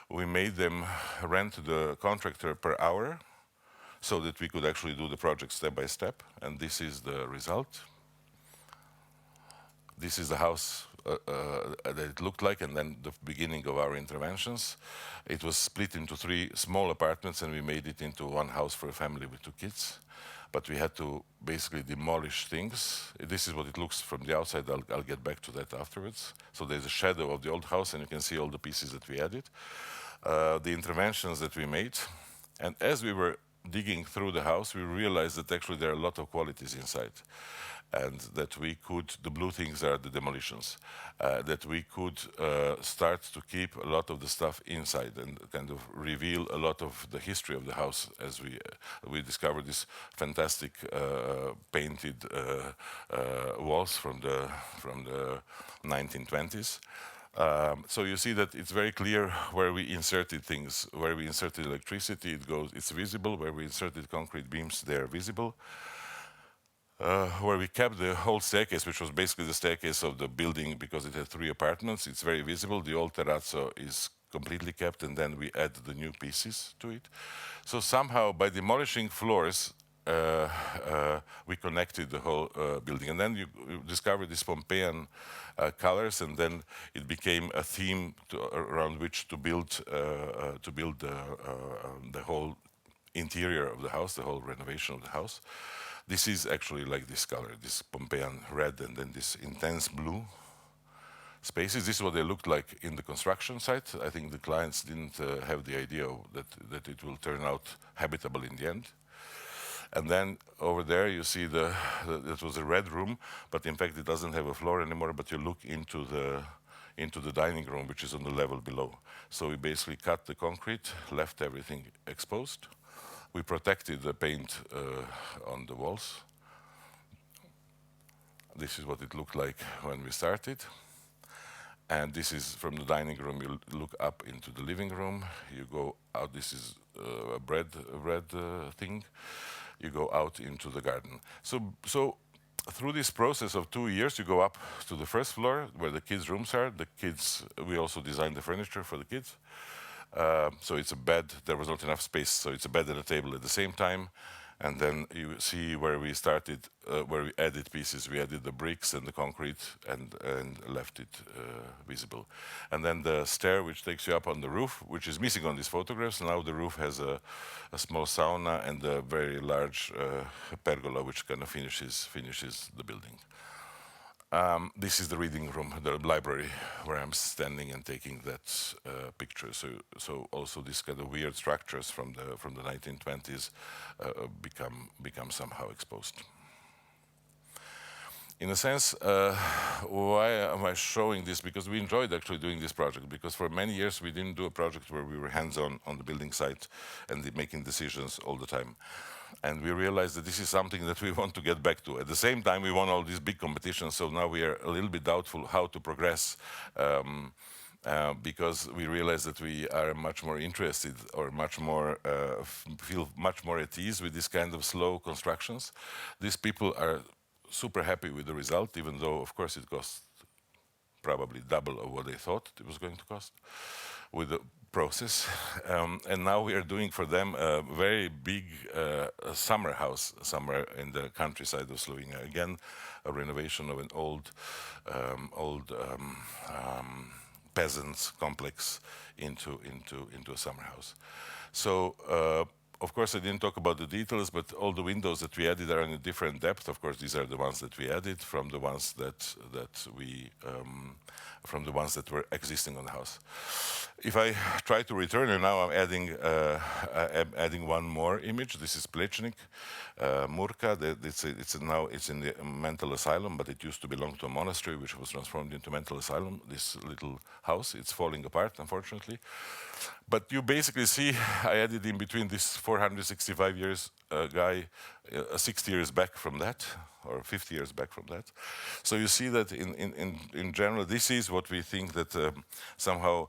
We made them rent the contractor per hour so that we could actually do the project step by step, and this is the result. This is the house that it looked like, and then the beginning of our interventions. It was split into 3 small apartments, and we made it into one house for a family with 2 kids. But we had to basically demolish things. This is what it looks from the outside. I'll get back to that afterwards. So there's a shadow of the old house, and you can see all the pieces that we added, the interventions that we made. And as we were digging through the house, we realized that actually there are a lot of qualities inside, and that we could, the blue things are the demolitions, that we could start to keep a lot of the stuff inside and kind of reveal a lot of the history of the house as we discovered these fantastic painted walls from the 1920s. So you see that it's very clear where we inserted things. Where we inserted electricity, it's visible. Where we inserted concrete beams, they're visible. Where we kept the whole staircase, which was basically the staircase of the building because it had 3 apartments, it's very visible. The old terrazzo is completely kept, and then we add the new pieces to it. So somehow, by demolishing floors, we connected the whole building. And then you discover these Pompeian colors, and then it became a theme around which to build the whole interior of the house, the whole renovation of the house. This is actually like this color, this Pompeian red, and then this intense blue spaces. This is what they looked like in the construction site. I think the clients didn't have the idea that it will turn out habitable in the end. And then over there you see it was a red room, but in fact it doesn't have a floor anymore, but you look into the dining room, which is on the level below. So we basically cut the concrete, left everything exposed. We protected the paint on the walls. This is what it looked like when we started. And this is from the dining room. You look up into the living room. You go out. This is a bread thing. You go out into the garden. So through this process of 2 years, you go up to the first floor where the kids' rooms are. We also designed the furniture for the kids. So it's a bed. There was not enough space, so it's a bed and a table at the same time. And then you see where we started, where we added pieces. We added the bricks and the concrete and left it visible. And then the stair, which takes you up on the roof, which is missing on these photographs. Now the roof has a small sauna and a very large pergola, which kind of finishes the building. This is the reading room, the library, where I'm standing and taking that picture. So also these kind of weird structures from the 1920s become somehow exposed. In a sense, why am I showing this? Because we enjoyed actually doing this project, because for many years we didn't do a project where we were hands-on on the building site and making decisions all the time. And we realized that this is something that we want to get back to. At the same time, we won all these big competitions, so now we are a little bit doubtful how to progress, because we realize that we are much more interested or much more feel much more at ease with this kind of slow constructions. These people are super happy with the result, even though, of course, it costs probably double of what they thought it was going to cost with the process. And now we are doing for them a very big summer house somewhere in the countryside of Slovenia. Again, a renovation of an old peasants complex into a summer house. So of course, I didn't talk about the details, but all the windows that we added are in a different depth. Of course, these are the ones that we added from the ones from the ones that were existing on the house. If I try to return, and now I'm adding one more image. This is Plečnik, Murka. Now it's in the mental asylum, but it used to belong to a monastery, which was transformed into a mental asylum. This little house, it's falling apart, unfortunately. But you basically see, I added in between this 465 years guy, 60 years back from that, or 50 years back from that. So you see that in general, this is what we think that somehow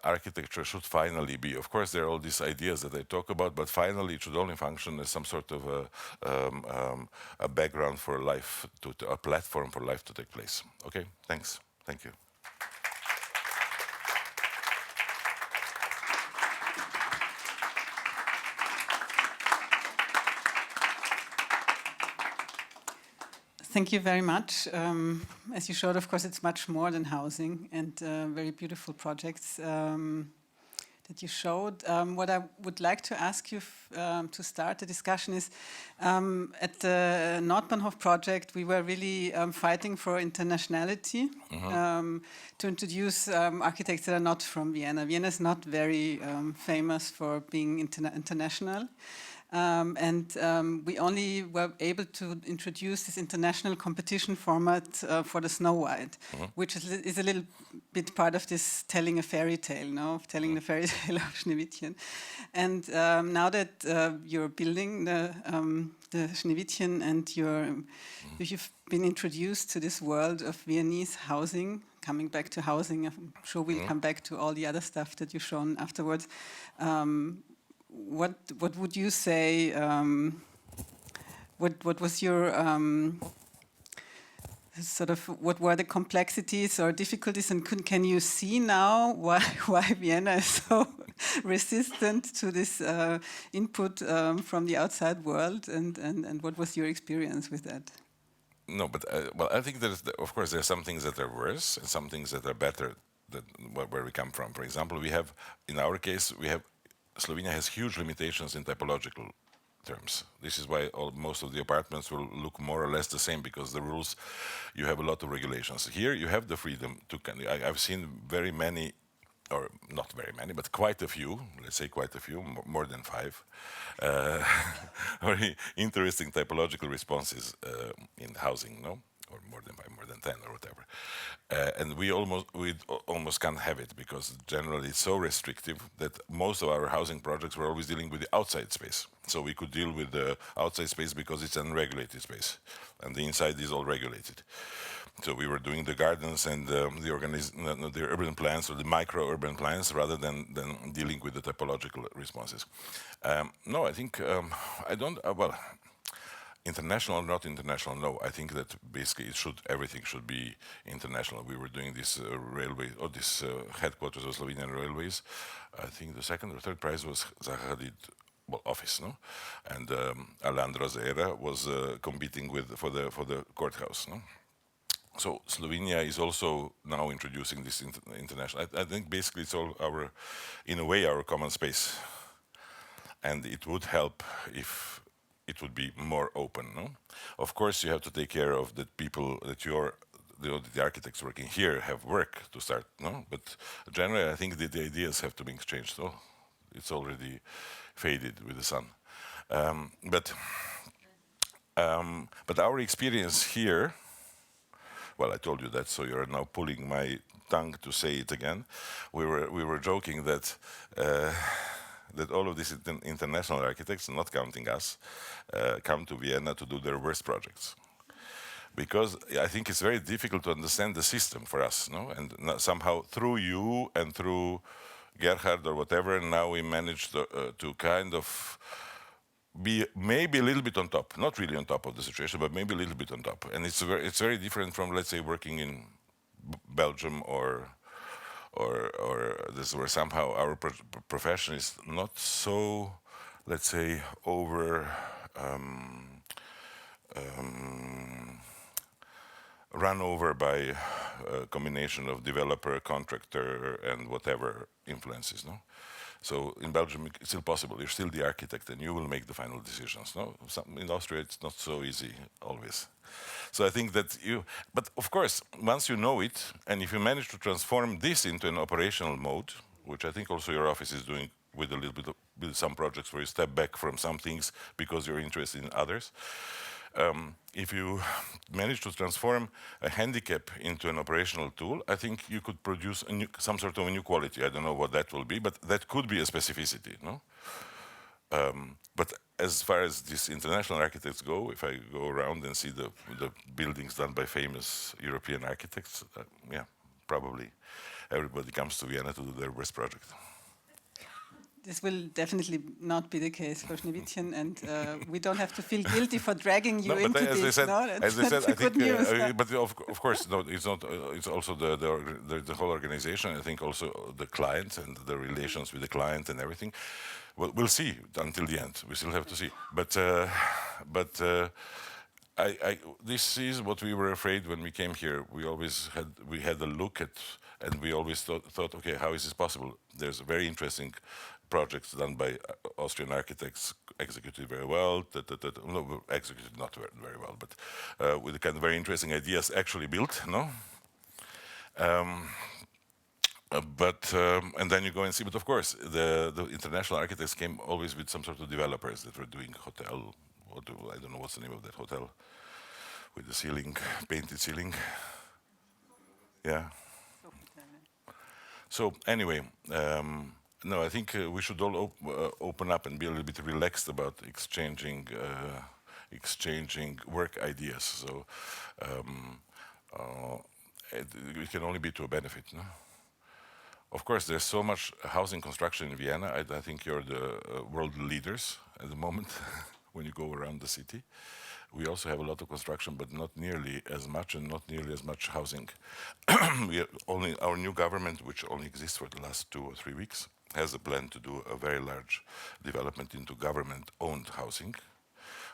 architecture should finally be. Of course, there are all these ideas that I talk about, but finally it should only function as some sort of a background for life, a platform for life to take place. Okay, thanks. Thank you. Thank you very much. as you showed, of course, it's much more than housing, and very beautiful projects that you showed. What I would like to ask you to start the discussion is, at the Nordbahnhof project, we were really fighting for internationality, to introduce architects that are not from Vienna. Vienna is not very famous for being international. We only were able to introduce this international competition format for the Snow White, which is a little bit part of this telling a fairy tale, no? Of telling the fairy tale of Schneewittchen. And now that you're building the Schneewittchen and you've been introduced to this world of Viennese housing, coming back to housing, I'm sure we'll come back to all the other stuff that you've shown afterwards. What would you say? What was your sort of? What were the complexities or difficulties? And can you see now why Vienna is so resistant to this input from the outside world? And what was your experience with that? No, but well, I think of course there are some things that are worse and some things that are better than where we come from. For example, in our case Slovenia has huge limitations in typological terms. This is why most of the apartments will look more or less the same, because the rules, you have a lot of regulations. Here you have the freedom to, I've seen very many, or not very many, but quite a few, let's say quite a few, more than 5, very interesting typological responses in housing, no? Or more than 5, more than 10, or whatever. And we almost can't have it, because generally it's so restrictive that most of our housing projects were always dealing with the outside space. So we could deal with the outside space because it's unregulated space, and the inside is all regulated. So we were doing the gardens and the urban plans, or the micro-urban plans, rather than dealing with the typological responses. No, I think I don't. Well, international or not international? No, I think that basically everything should be international. We were doing this railway, or this headquarters of Slovenian Railways. I think the second or third prize was Zaha Hadid office, no? And Alejandro Zera was competing for the courthouse, no? So Slovenia is also now introducing this international. I think basically it's all in a way, our common space, and it would help if it would be more open, no? Of course, you have to take care of the people that the architects working here have work to start, no? But generally, I think the ideas have to be exchanged. So it's already faded with the sun. But our experience here, well, I told you that, so you're now pulling my tongue to say it again. We were joking that all of these international architects, not counting us, come to Vienna to do their worst projects. Because I think it's very difficult to understand the system for us, no? And somehow through you and through Gerhard or whatever, now we managed to kind of be maybe a little bit on top, not really on top of the situation, but maybe a little bit on top. And it's very different from, let's say, working in Belgium or this, where somehow our profession is not so, let's say, run over by a combination of developer, contractor, and whatever influences, no? So in Belgium, it's still possible. You're still the architect, and you will make the final decisions, no? In Austria, it's not so easy always. So I think that but of course, once you know it, and if you manage to transform this into an operational mode, which I think also your office is doing with a little bit with some projects where you step back from some things because you're interested in others. If you manage to transform a handicap into an operational tool, I think you could produce some sort of a new quality. I don't know what that will be, but that could be a specificity, no? But as far as these international architects go, if I go around and see the buildings done by famous European architects, yeah, probably everybody comes to Vienna to do their worst project. This will definitely not be the case for Schneewittchen, and we don't have to feel guilty for dragging you into this. As I said, I think, but of course, no, it's not. It's also the whole organization. I think also the client and the relations with the client and everything. Well, we'll see until the end. We still have to see. But this is what we were afraid when we came here. We had a look at, and we always thought, okay, how is this possible? There's very interesting projects done by Austrian architects, executed very well. No, executed not very well, but with the kind of very interesting ideas actually built. No. And then you go and see, but of course, the international architects came always with some sort of developers that were doing hotel. I don't know what's the name of that hotel with the ceiling, painted ceiling. Yeah. So anyway, no, I think we should all open up and be a little bit relaxed about exchanging work ideas. So it can only be to a benefit. No? Of course, there's so much housing construction in Vienna. I think you're the world leaders at the moment when you go around the city. We also have a lot of construction, but not nearly as much, and not nearly as much housing. Our new government, which only exists for the last 2 or 3 weeks, has a plan to do a very large development into government-owned housing,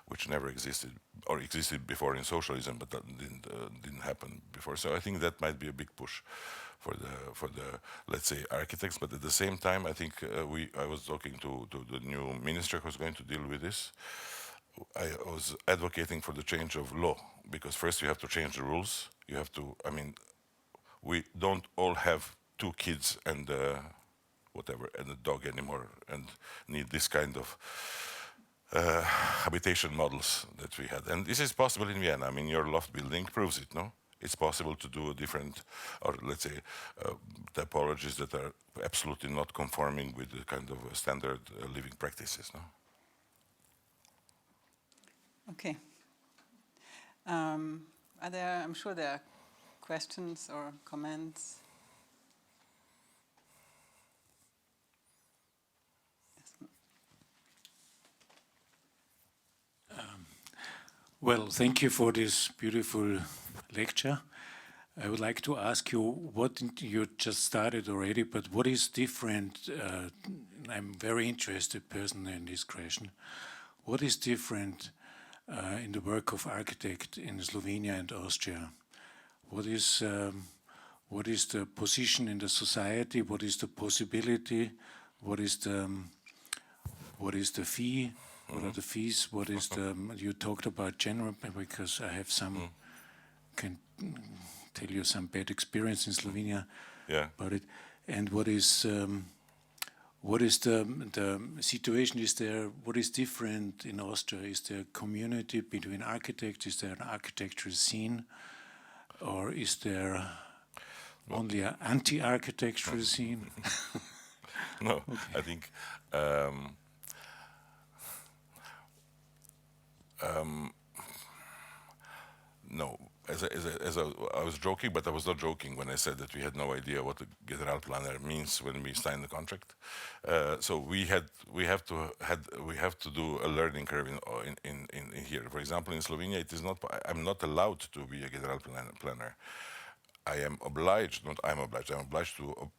which never existed, or existed before in socialism, but that didn't happen before. So I think that might be a big push for the let's say architects. But at the same time, I think I was talking to the new minister who's going to deal with this. I was advocating for the change of law, because first you have to change the rules. You have to. I mean, we don't all have 2 kids and whatever and a dog anymore, and need this kind of habitation models that we had. And this is possible in Vienna. I mean, your loft building proves it, no? It's possible to do a different, or let's say, typologies that are absolutely not conforming with the kind of standard living practices, no? Okay. I'm sure there are questions or comments. Well, thank you for this beautiful lecture. I would like to ask you what you just started already, but what is different? I'm very interested personally in this question. What is different in the work of architect in Slovenia and Austria? What is the position in the society? What is the possibility? What is the fee? What are the fees? What is the? You talked about general, because I have some. Can tell you some bad experience in Slovenia about it. And what is the situation? Is there, what is different in Austria? Is there a community between architects? Is there an architectural scene, or is there only an anti-architectural scene? No, okay. I think. No, I was joking, but I was not joking when I said that we had no idea what the Generalplaner means when we signed the contract. So we have to do a learning curve in here. For example, in Slovenia, it is not. I'm not allowed to be a Generalplaner. I am obliged, not I'm obliged.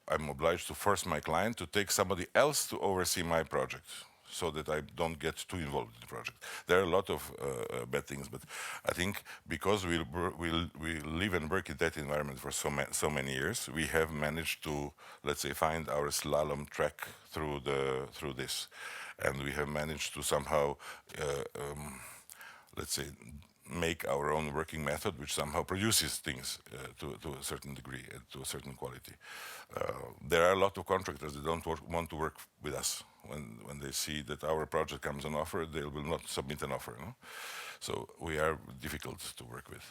I'm obliged to force my client to take somebody else to oversee my project, so that I don't get too involved in the project. There are a lot of bad things, but I think because we live and work in that environment for so many years, we have managed to, let's say, find our slalom track through this, and we have managed to somehow, let's say, make our own working method, which somehow produces things to a certain degree and to a certain quality. There are a lot of contractors that don't want to work with us. When they see that our project comes on offer, they will not submit an offer. No? So we are difficult to work with.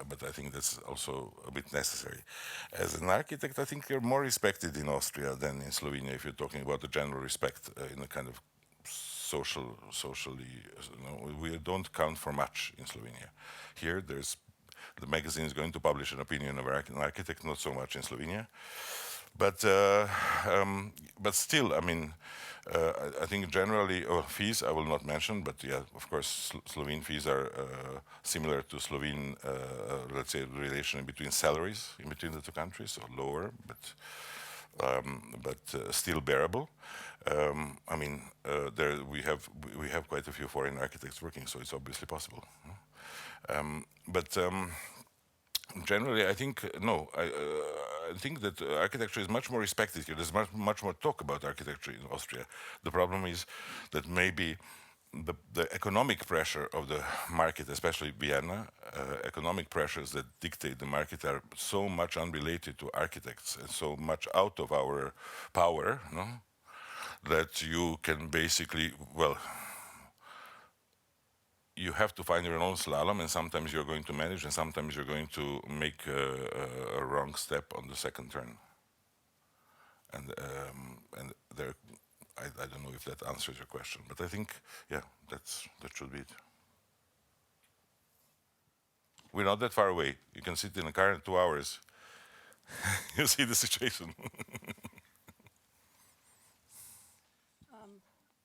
But I think that's also a bit necessary. As an architect, I think you're more respected in Austria than in Slovenia, if you're talking about the general respect in a kind of socially, we don't count for much in Slovenia. Here, the magazine is going to publish an opinion of an architect, not so much in Slovenia. But still, I mean, I think generally fees I will not mention, but yeah, of course, Slovene fees are similar to Slovene, let's say, relation between salaries in between the 2 countries, so lower, but still bearable. I mean, we have quite a few foreign architects working, so it's obviously possible. But generally, I think no. I think that architecture is much more respected here. There's much more talk about architecture in Austria. The problem is that maybe the economic pressure of the market, especially Vienna, economic pressures that dictate the market are so much unrelated to architects and so much out of our power, no? That you can basically, well, you have to find your own slalom, and sometimes you're going to manage, and sometimes you're going to make a wrong step on the second turn. And there, I don't know if that answers your question, but I think, yeah, that should be it. We're not that far away. You can sit in a car in 2 hours. You see the situation.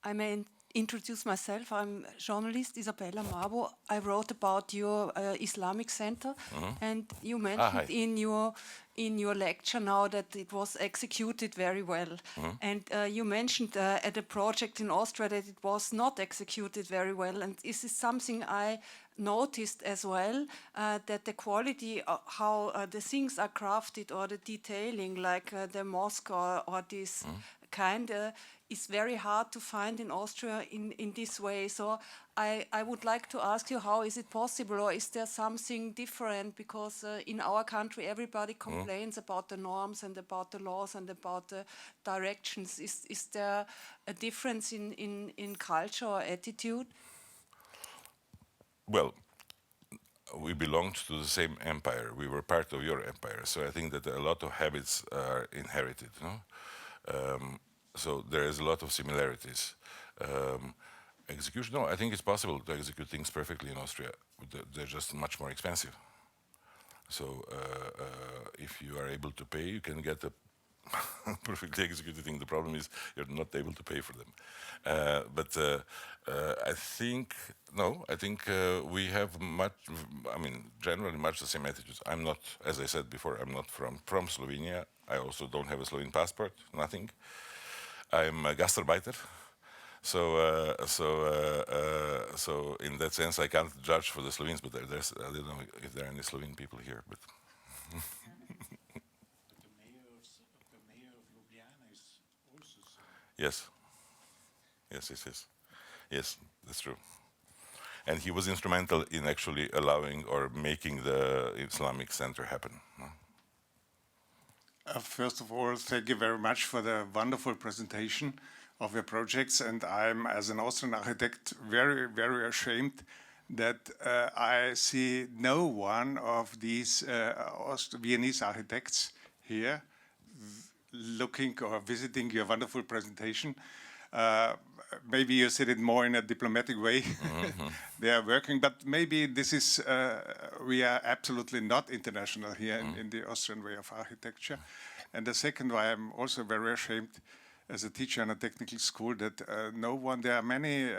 I may introduce myself. I'm journalist Isabella Mabo. I wrote about your Islamic Center, and you mentioned in your lecture now that it was executed very well. And you mentioned at a project in Austria that it was not executed very well. And this is something I noticed as well, that the quality, how the things are crafted or the detailing, like the mosque or this kind, is very hard to find in Austria in this way. So I would like to ask you, how is it possible, or is there something different? Because in our country, everybody complains about the norms and about the laws and about the directions. Is there a difference in culture or attitude? Well, we belonged to the same empire. We were part of your empire. So I think that a lot of habits are inherited. No? So there is a lot of similarities. Execution, no, I think it's possible to execute things perfectly in Austria. They're just much more expensive. So if you are able to pay, you can get a perfectly executed thing. The problem is you're not able to pay for them. But I think, no, I think we have much, I mean, generally much the same attitudes. I'm not, as I said before, I'm not from Slovenia. I also don't have a Slovene passport, nothing. I'm a Gastarbeiter. So in that sense, I can't judge for the Slovenes, but I don't know if there are any Slovene people here. But The mayor of Ljubljana is also Slovene. Yes, that's true. And he was instrumental in actually allowing or making the Islamic Center happen. No? First of all, thank you very much for the wonderful presentation of your projects. And I'm, as an Austrian architect, very, very ashamed that I see no one of these Viennese architects here looking or visiting your wonderful presentation. Maybe you said it more in a diplomatic way. They are working, but maybe this is, we are absolutely not international here in the Austrian way of architecture. And the second why I'm also very ashamed as a teacher in a technical school that there are many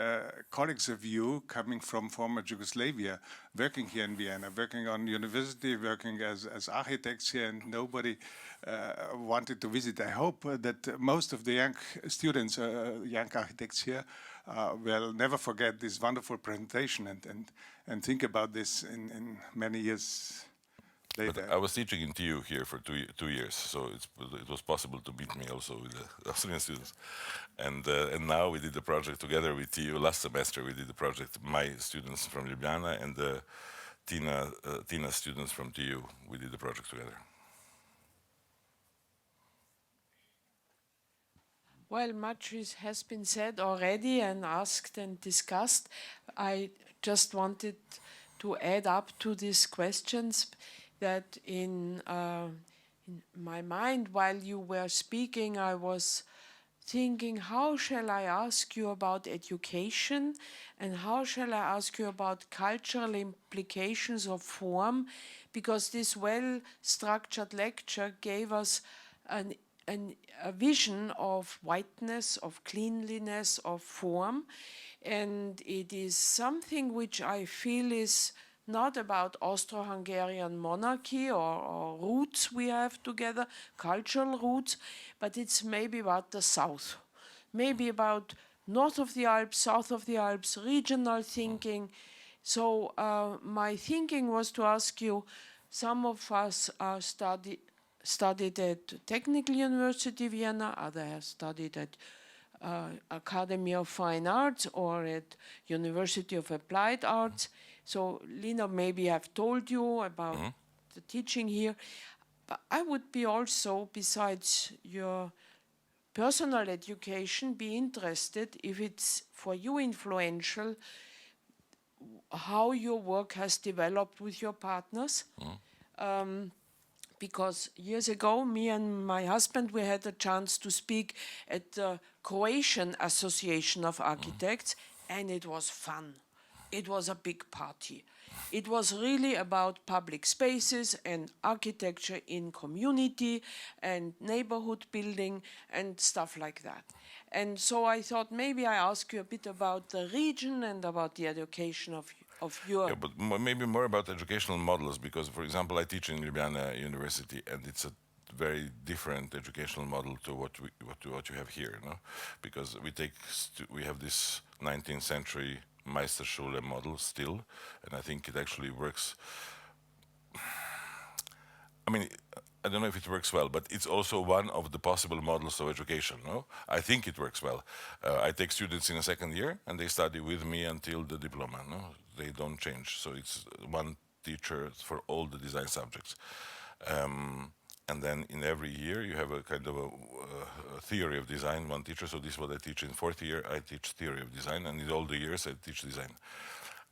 colleagues of you coming from former Yugoslavia, working here in Vienna, working on university, working as architects here, and nobody wanted to visit. I hope that most of the young students, young architects here, will never forget this wonderful presentation and think about this in many years later. But I was teaching in TU here for 2 years, so it was possible to meet me also with the Austrian students. And now we did the project together with TU. Last semester we did the project, my students from Ljubljana and the Tina students from TU. We did the project together. Well, much has been said already and asked and discussed. I just wanted to add up to these questions that in my mind, while you were speaking, I was thinking, how shall I ask you about education and how shall I ask you about cultural implications of form? Because this well-structured lecture gave us a vision of whiteness, of cleanliness, of form. And it is something which I feel is not about Austro-Hungarian monarchy or roots we have together, cultural roots, but it's maybe about the South, maybe about north of the Alps, south of the Alps, regional thinking, So my thinking was to ask you, some of us studied at Technical University Vienna, others have studied at Academy of Fine Arts or at University of Applied Arts. So Lina maybe have told you about the teaching here. But I would be also, besides your personal education, be interested if it's for you influential how your work has developed with your partners. Because years ago, me and my husband, we had a chance to speak at the Croatian Association of Architects, and it was fun. It was a big party. It was really about public spaces and architecture in community and neighborhood building and stuff like that. And so I thought maybe I ask you a bit about the region and about the education of your... Yeah, but maybe more about educational models, because, for example, I teach in Ljubljana University, and it's a very different educational model to what you have here, no? Because we have this 19th century Meisterschule model still, and I think it actually works. I mean, I don't know if it works well, but it's also one of the possible models of education, no? I think it works well. I take students in a second year, and they study with me until the diploma, no? They don't change, so it's one teacher for all the design subjects. And then in every year you have a kind of a theory of design, one teacher. So this is what I teach in fourth year. I teach theory of design, and in all the years I teach design.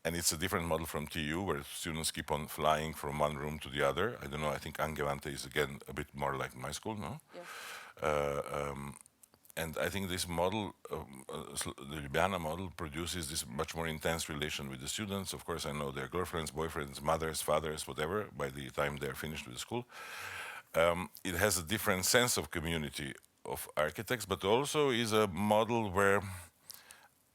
And it's a different model from TU, where students keep on flying from one room to the other. I don't know, I think Angewandte is again a bit more like my school, no? Yeah. And I think this model, the Ljubljana model, produces this much more intense relation with the students. Of course, I know their girlfriends, boyfriends, mothers, fathers, whatever, by the time they're finished with the school. It has a different sense of community of architects, but also is a model where,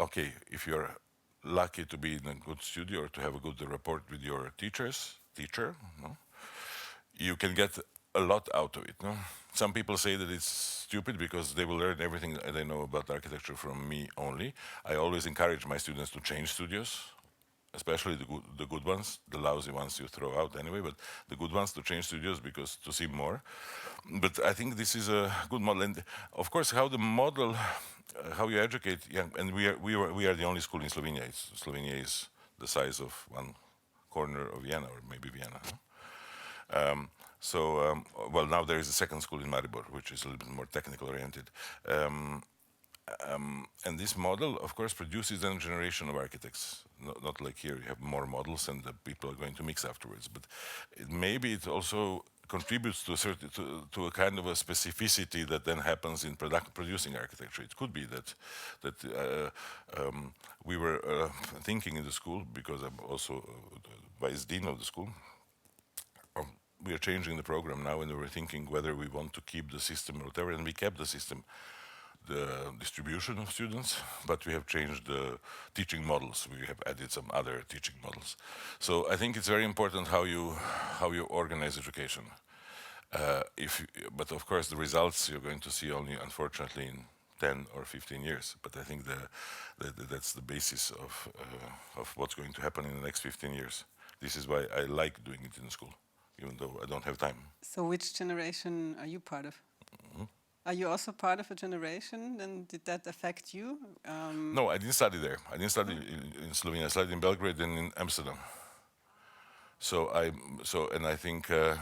okay, if you're lucky to be in a good studio or to have a good rapport with your teacher, no? You can get a lot out of it. No? Some people say that it's stupid because they will learn everything they know about architecture from me only. I always encourage my students to change studios, especially the good ones. The lousy ones you throw out anyway, but the good ones to change studios because to see more. But I think this is a good model. And of course, how the model, how you educate young, and we are the only school in Slovenia. Slovenia is the size of one corner of Vienna, or maybe Vienna. No? Well, now there is a second school in Maribor, which is a little bit more technical oriented. And this model, of course, produces then a generation of architects. Not like here, you have more models and the people are going to mix afterwards. But maybe it also contributes to a kind of a specificity that then happens in producing architecture. It could be that we were thinking in the school, because I'm also vice dean of the school. We are changing the program now, and we were thinking whether we want to keep the system or whatever, and we kept the system, the distribution of students, but we have changed the teaching models. We have added some other teaching models. So I think it's very important how you organize education. But of course, the results you're going to see only, unfortunately, in 10 or 15 years. But I think that's the basis of what's going to happen in the next 15 years. This is why I like doing it in school, even though I don't have time. So which generation are you part of? Are you also part of a generation? And did that affect you? No, I didn't study there. I didn't study in Slovenia. I studied in Belgrade and in Amsterdam. And I think, no,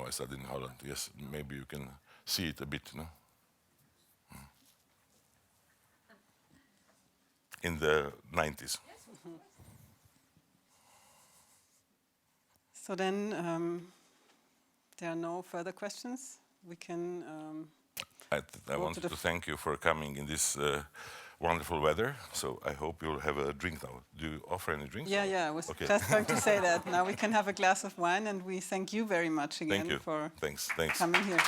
I studied in Holland. Yes, maybe you can see it a bit, no? In the 90s. So then, there are no further questions. We can. I wanted to thank you for coming in this wonderful weather. So I hope you'll have a drink now. Do you offer any drinks? Yeah, I was just going to say that. Now we can have a glass of wine, and we thank you very much again for coming here.